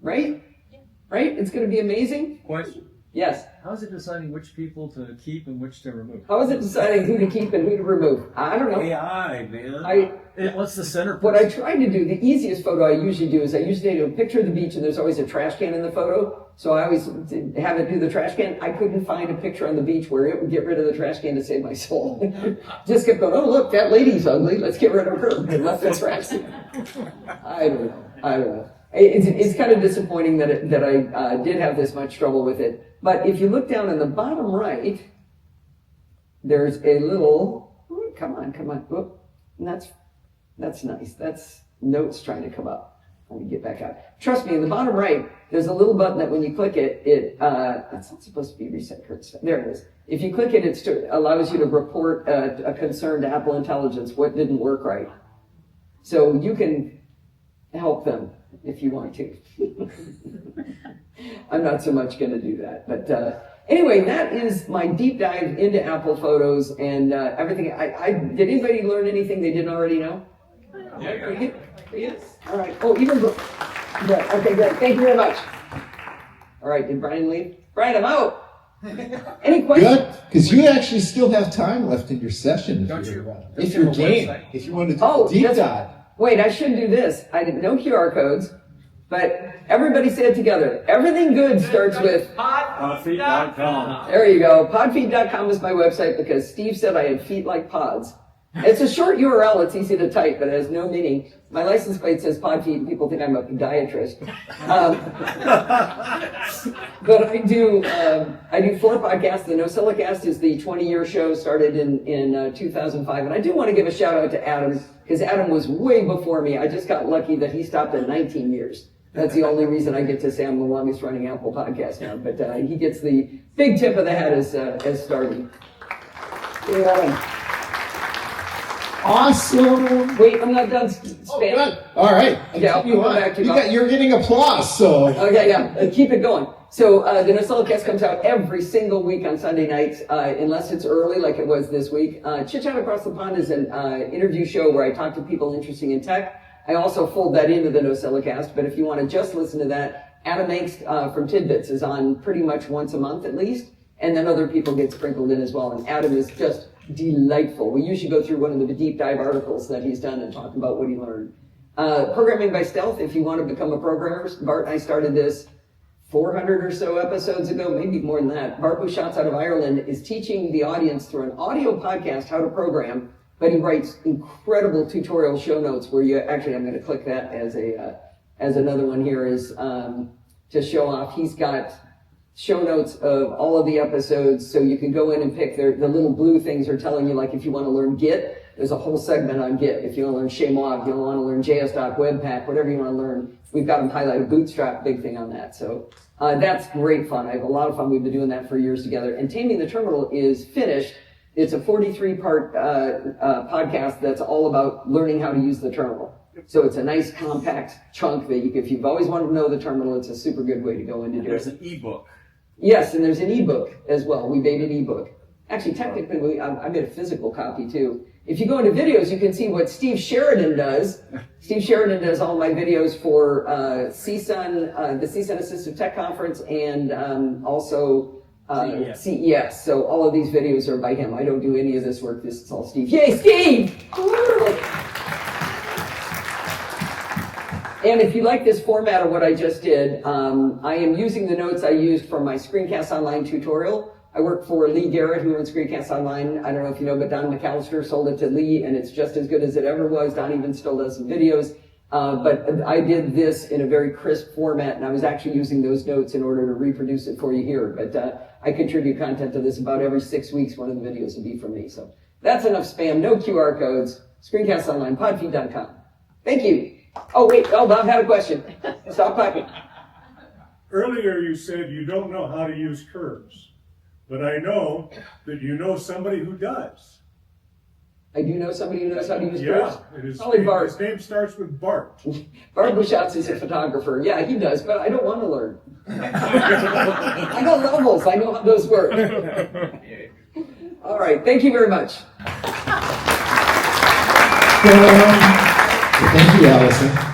right? Yeah. Right? It's going to be amazing. Question. Yes. How is it deciding which people to keep and which to remove? How is it deciding who to keep and who to remove? I don't know. AI, man. What's the center? What I tried to do, the easiest photo I usually do is I usually do a picture of the beach and there's always a trash can in the photo. So I always have it do the trash can. I couldn't find a picture on the beach where it would get rid of the trash can to save my soul. Just kept going, oh, look, that lady's ugly. Let's get rid of her. And left the trash can. I don't know. It's kind of disappointing that I did have this much trouble with it. But if you look down in the bottom right, there's a little, come on. Whoop, and that's nice. That's notes trying to come up. Let me get back out. Trust me, in the bottom right, there's a little button that when you click it, that's not supposed to be reset current state. There it is. If you click it, it allows you to report a concern to Apple Intelligence, what didn't work right. So you can help them if you want to. I'm not so much going to do that. But anyway, that is my deep dive into Apple Photos and everything. Did anybody learn anything they didn't already know? Yeah. Yes. All right. Oh, even good. Okay, good. Thank you very much. All right. Did Brian leave? Brian, I'm out. Any questions? Good, because you actually still have time left in your session if you're game. If you want to do a deep dive. Wait, I should do this. I didn't know QR codes, but everybody say it together. Everything good starts with podfeet.com. There you go. Podfeet.com is my website because Steve said I had feet like pods. It's a short URL. It's easy to type, but it has no meaning. My license plate says Podfeet, and people think I'm a podiatrist. But I do 4 podcasts. The NosillaCast is the 20-year show, started in 2005. And I do want to give a shout out to Adam, because Adam was way before me. I just got lucky that he stopped at 19 years. That's the only reason I get to say I'm the longest running Apple podcast now. But he gets the big tip of the hat as starting. Yeah. Awesome. Wait, I'm not done spamming. Oh, good. All right. Okay, I'll come back to you're getting applause, so. Okay, yeah. Keep it going. So the NosillaCast comes out every single week on Sunday nights, unless it's early like it was this week. Chit Chat Across the Pond is an interview show where I talk to people interesting in tech. I also fold that into the NosillaCast, but if you want to just listen to that, Adam Angst from Tidbits is on pretty much once a month at least, and then other people get sprinkled in as well. And Adam is just delightful. We usually go through one of the deep dive articles that he's done and talk about what he learned. Programming by Stealth, if you want to become a programmer, Bart and I started this 400 or so episodes ago, maybe more than that. Bart, who shouts out of Ireland, is teaching the audience through an audio podcast how to program, but he writes incredible tutorial show notes where you actually, I'm going to click that as another one here is to show off. He's got show notes of all of the episodes, so you can go in and pick the little blue things are telling you, like if you want to learn Git, there's a whole segment on Git. If you want to learn Shemov, if you want to learn JS.Doc, Webpack, whatever you want to learn, we've got them highlighted. Bootstrap, big thing on that. So that's great fun. I have a lot of fun. We've been doing that for years together. And Taming the Terminal is finished. It's a 43-part podcast that's all about learning how to use the terminal. So it's a nice compact chunk that if you've always wanted to know the terminal, it's a super good way to go in to do it. There's an ebook. Yes, and there's an ebook as well. We made an ebook. Actually, technically, I made a physical copy too. If you go into videos, you can see what Steve Sheridan does. Steve Sheridan does all my videos for CSUN, the CSUN Assistive Tech Conference, and also CES. So all of these videos are by him. I don't do any of this work. This is all Steve. Yay, Steve! And if you like this format of what I just did, I am using the notes I used for my Screencast Online tutorial. I work for Lee Garrett, who runs Screencast Online. I don't know if you know, but Don McAllister sold it to Lee, and it's just as good as it ever was. Don even still does some videos. But I did this in a very crisp format, and I was actually using those notes in order to reproduce it for you here. But I contribute content to this about every 6 weeks. One of the videos will be from me. So that's enough spam. No QR codes. Screencast Online, podfeed.com. Thank you. Oh, wait. Oh, Bob had a question. Stop clapping. Earlier you said you don't know how to use curves. But I know that you know somebody who does. I do know somebody who knows how to use curves? Yeah, his name starts with Bart. Bart Bushotz is a photographer. Yeah, he does, but I don't want to learn. I got levels. I know how those work. All right. Thank you very much. Thank you, Allison.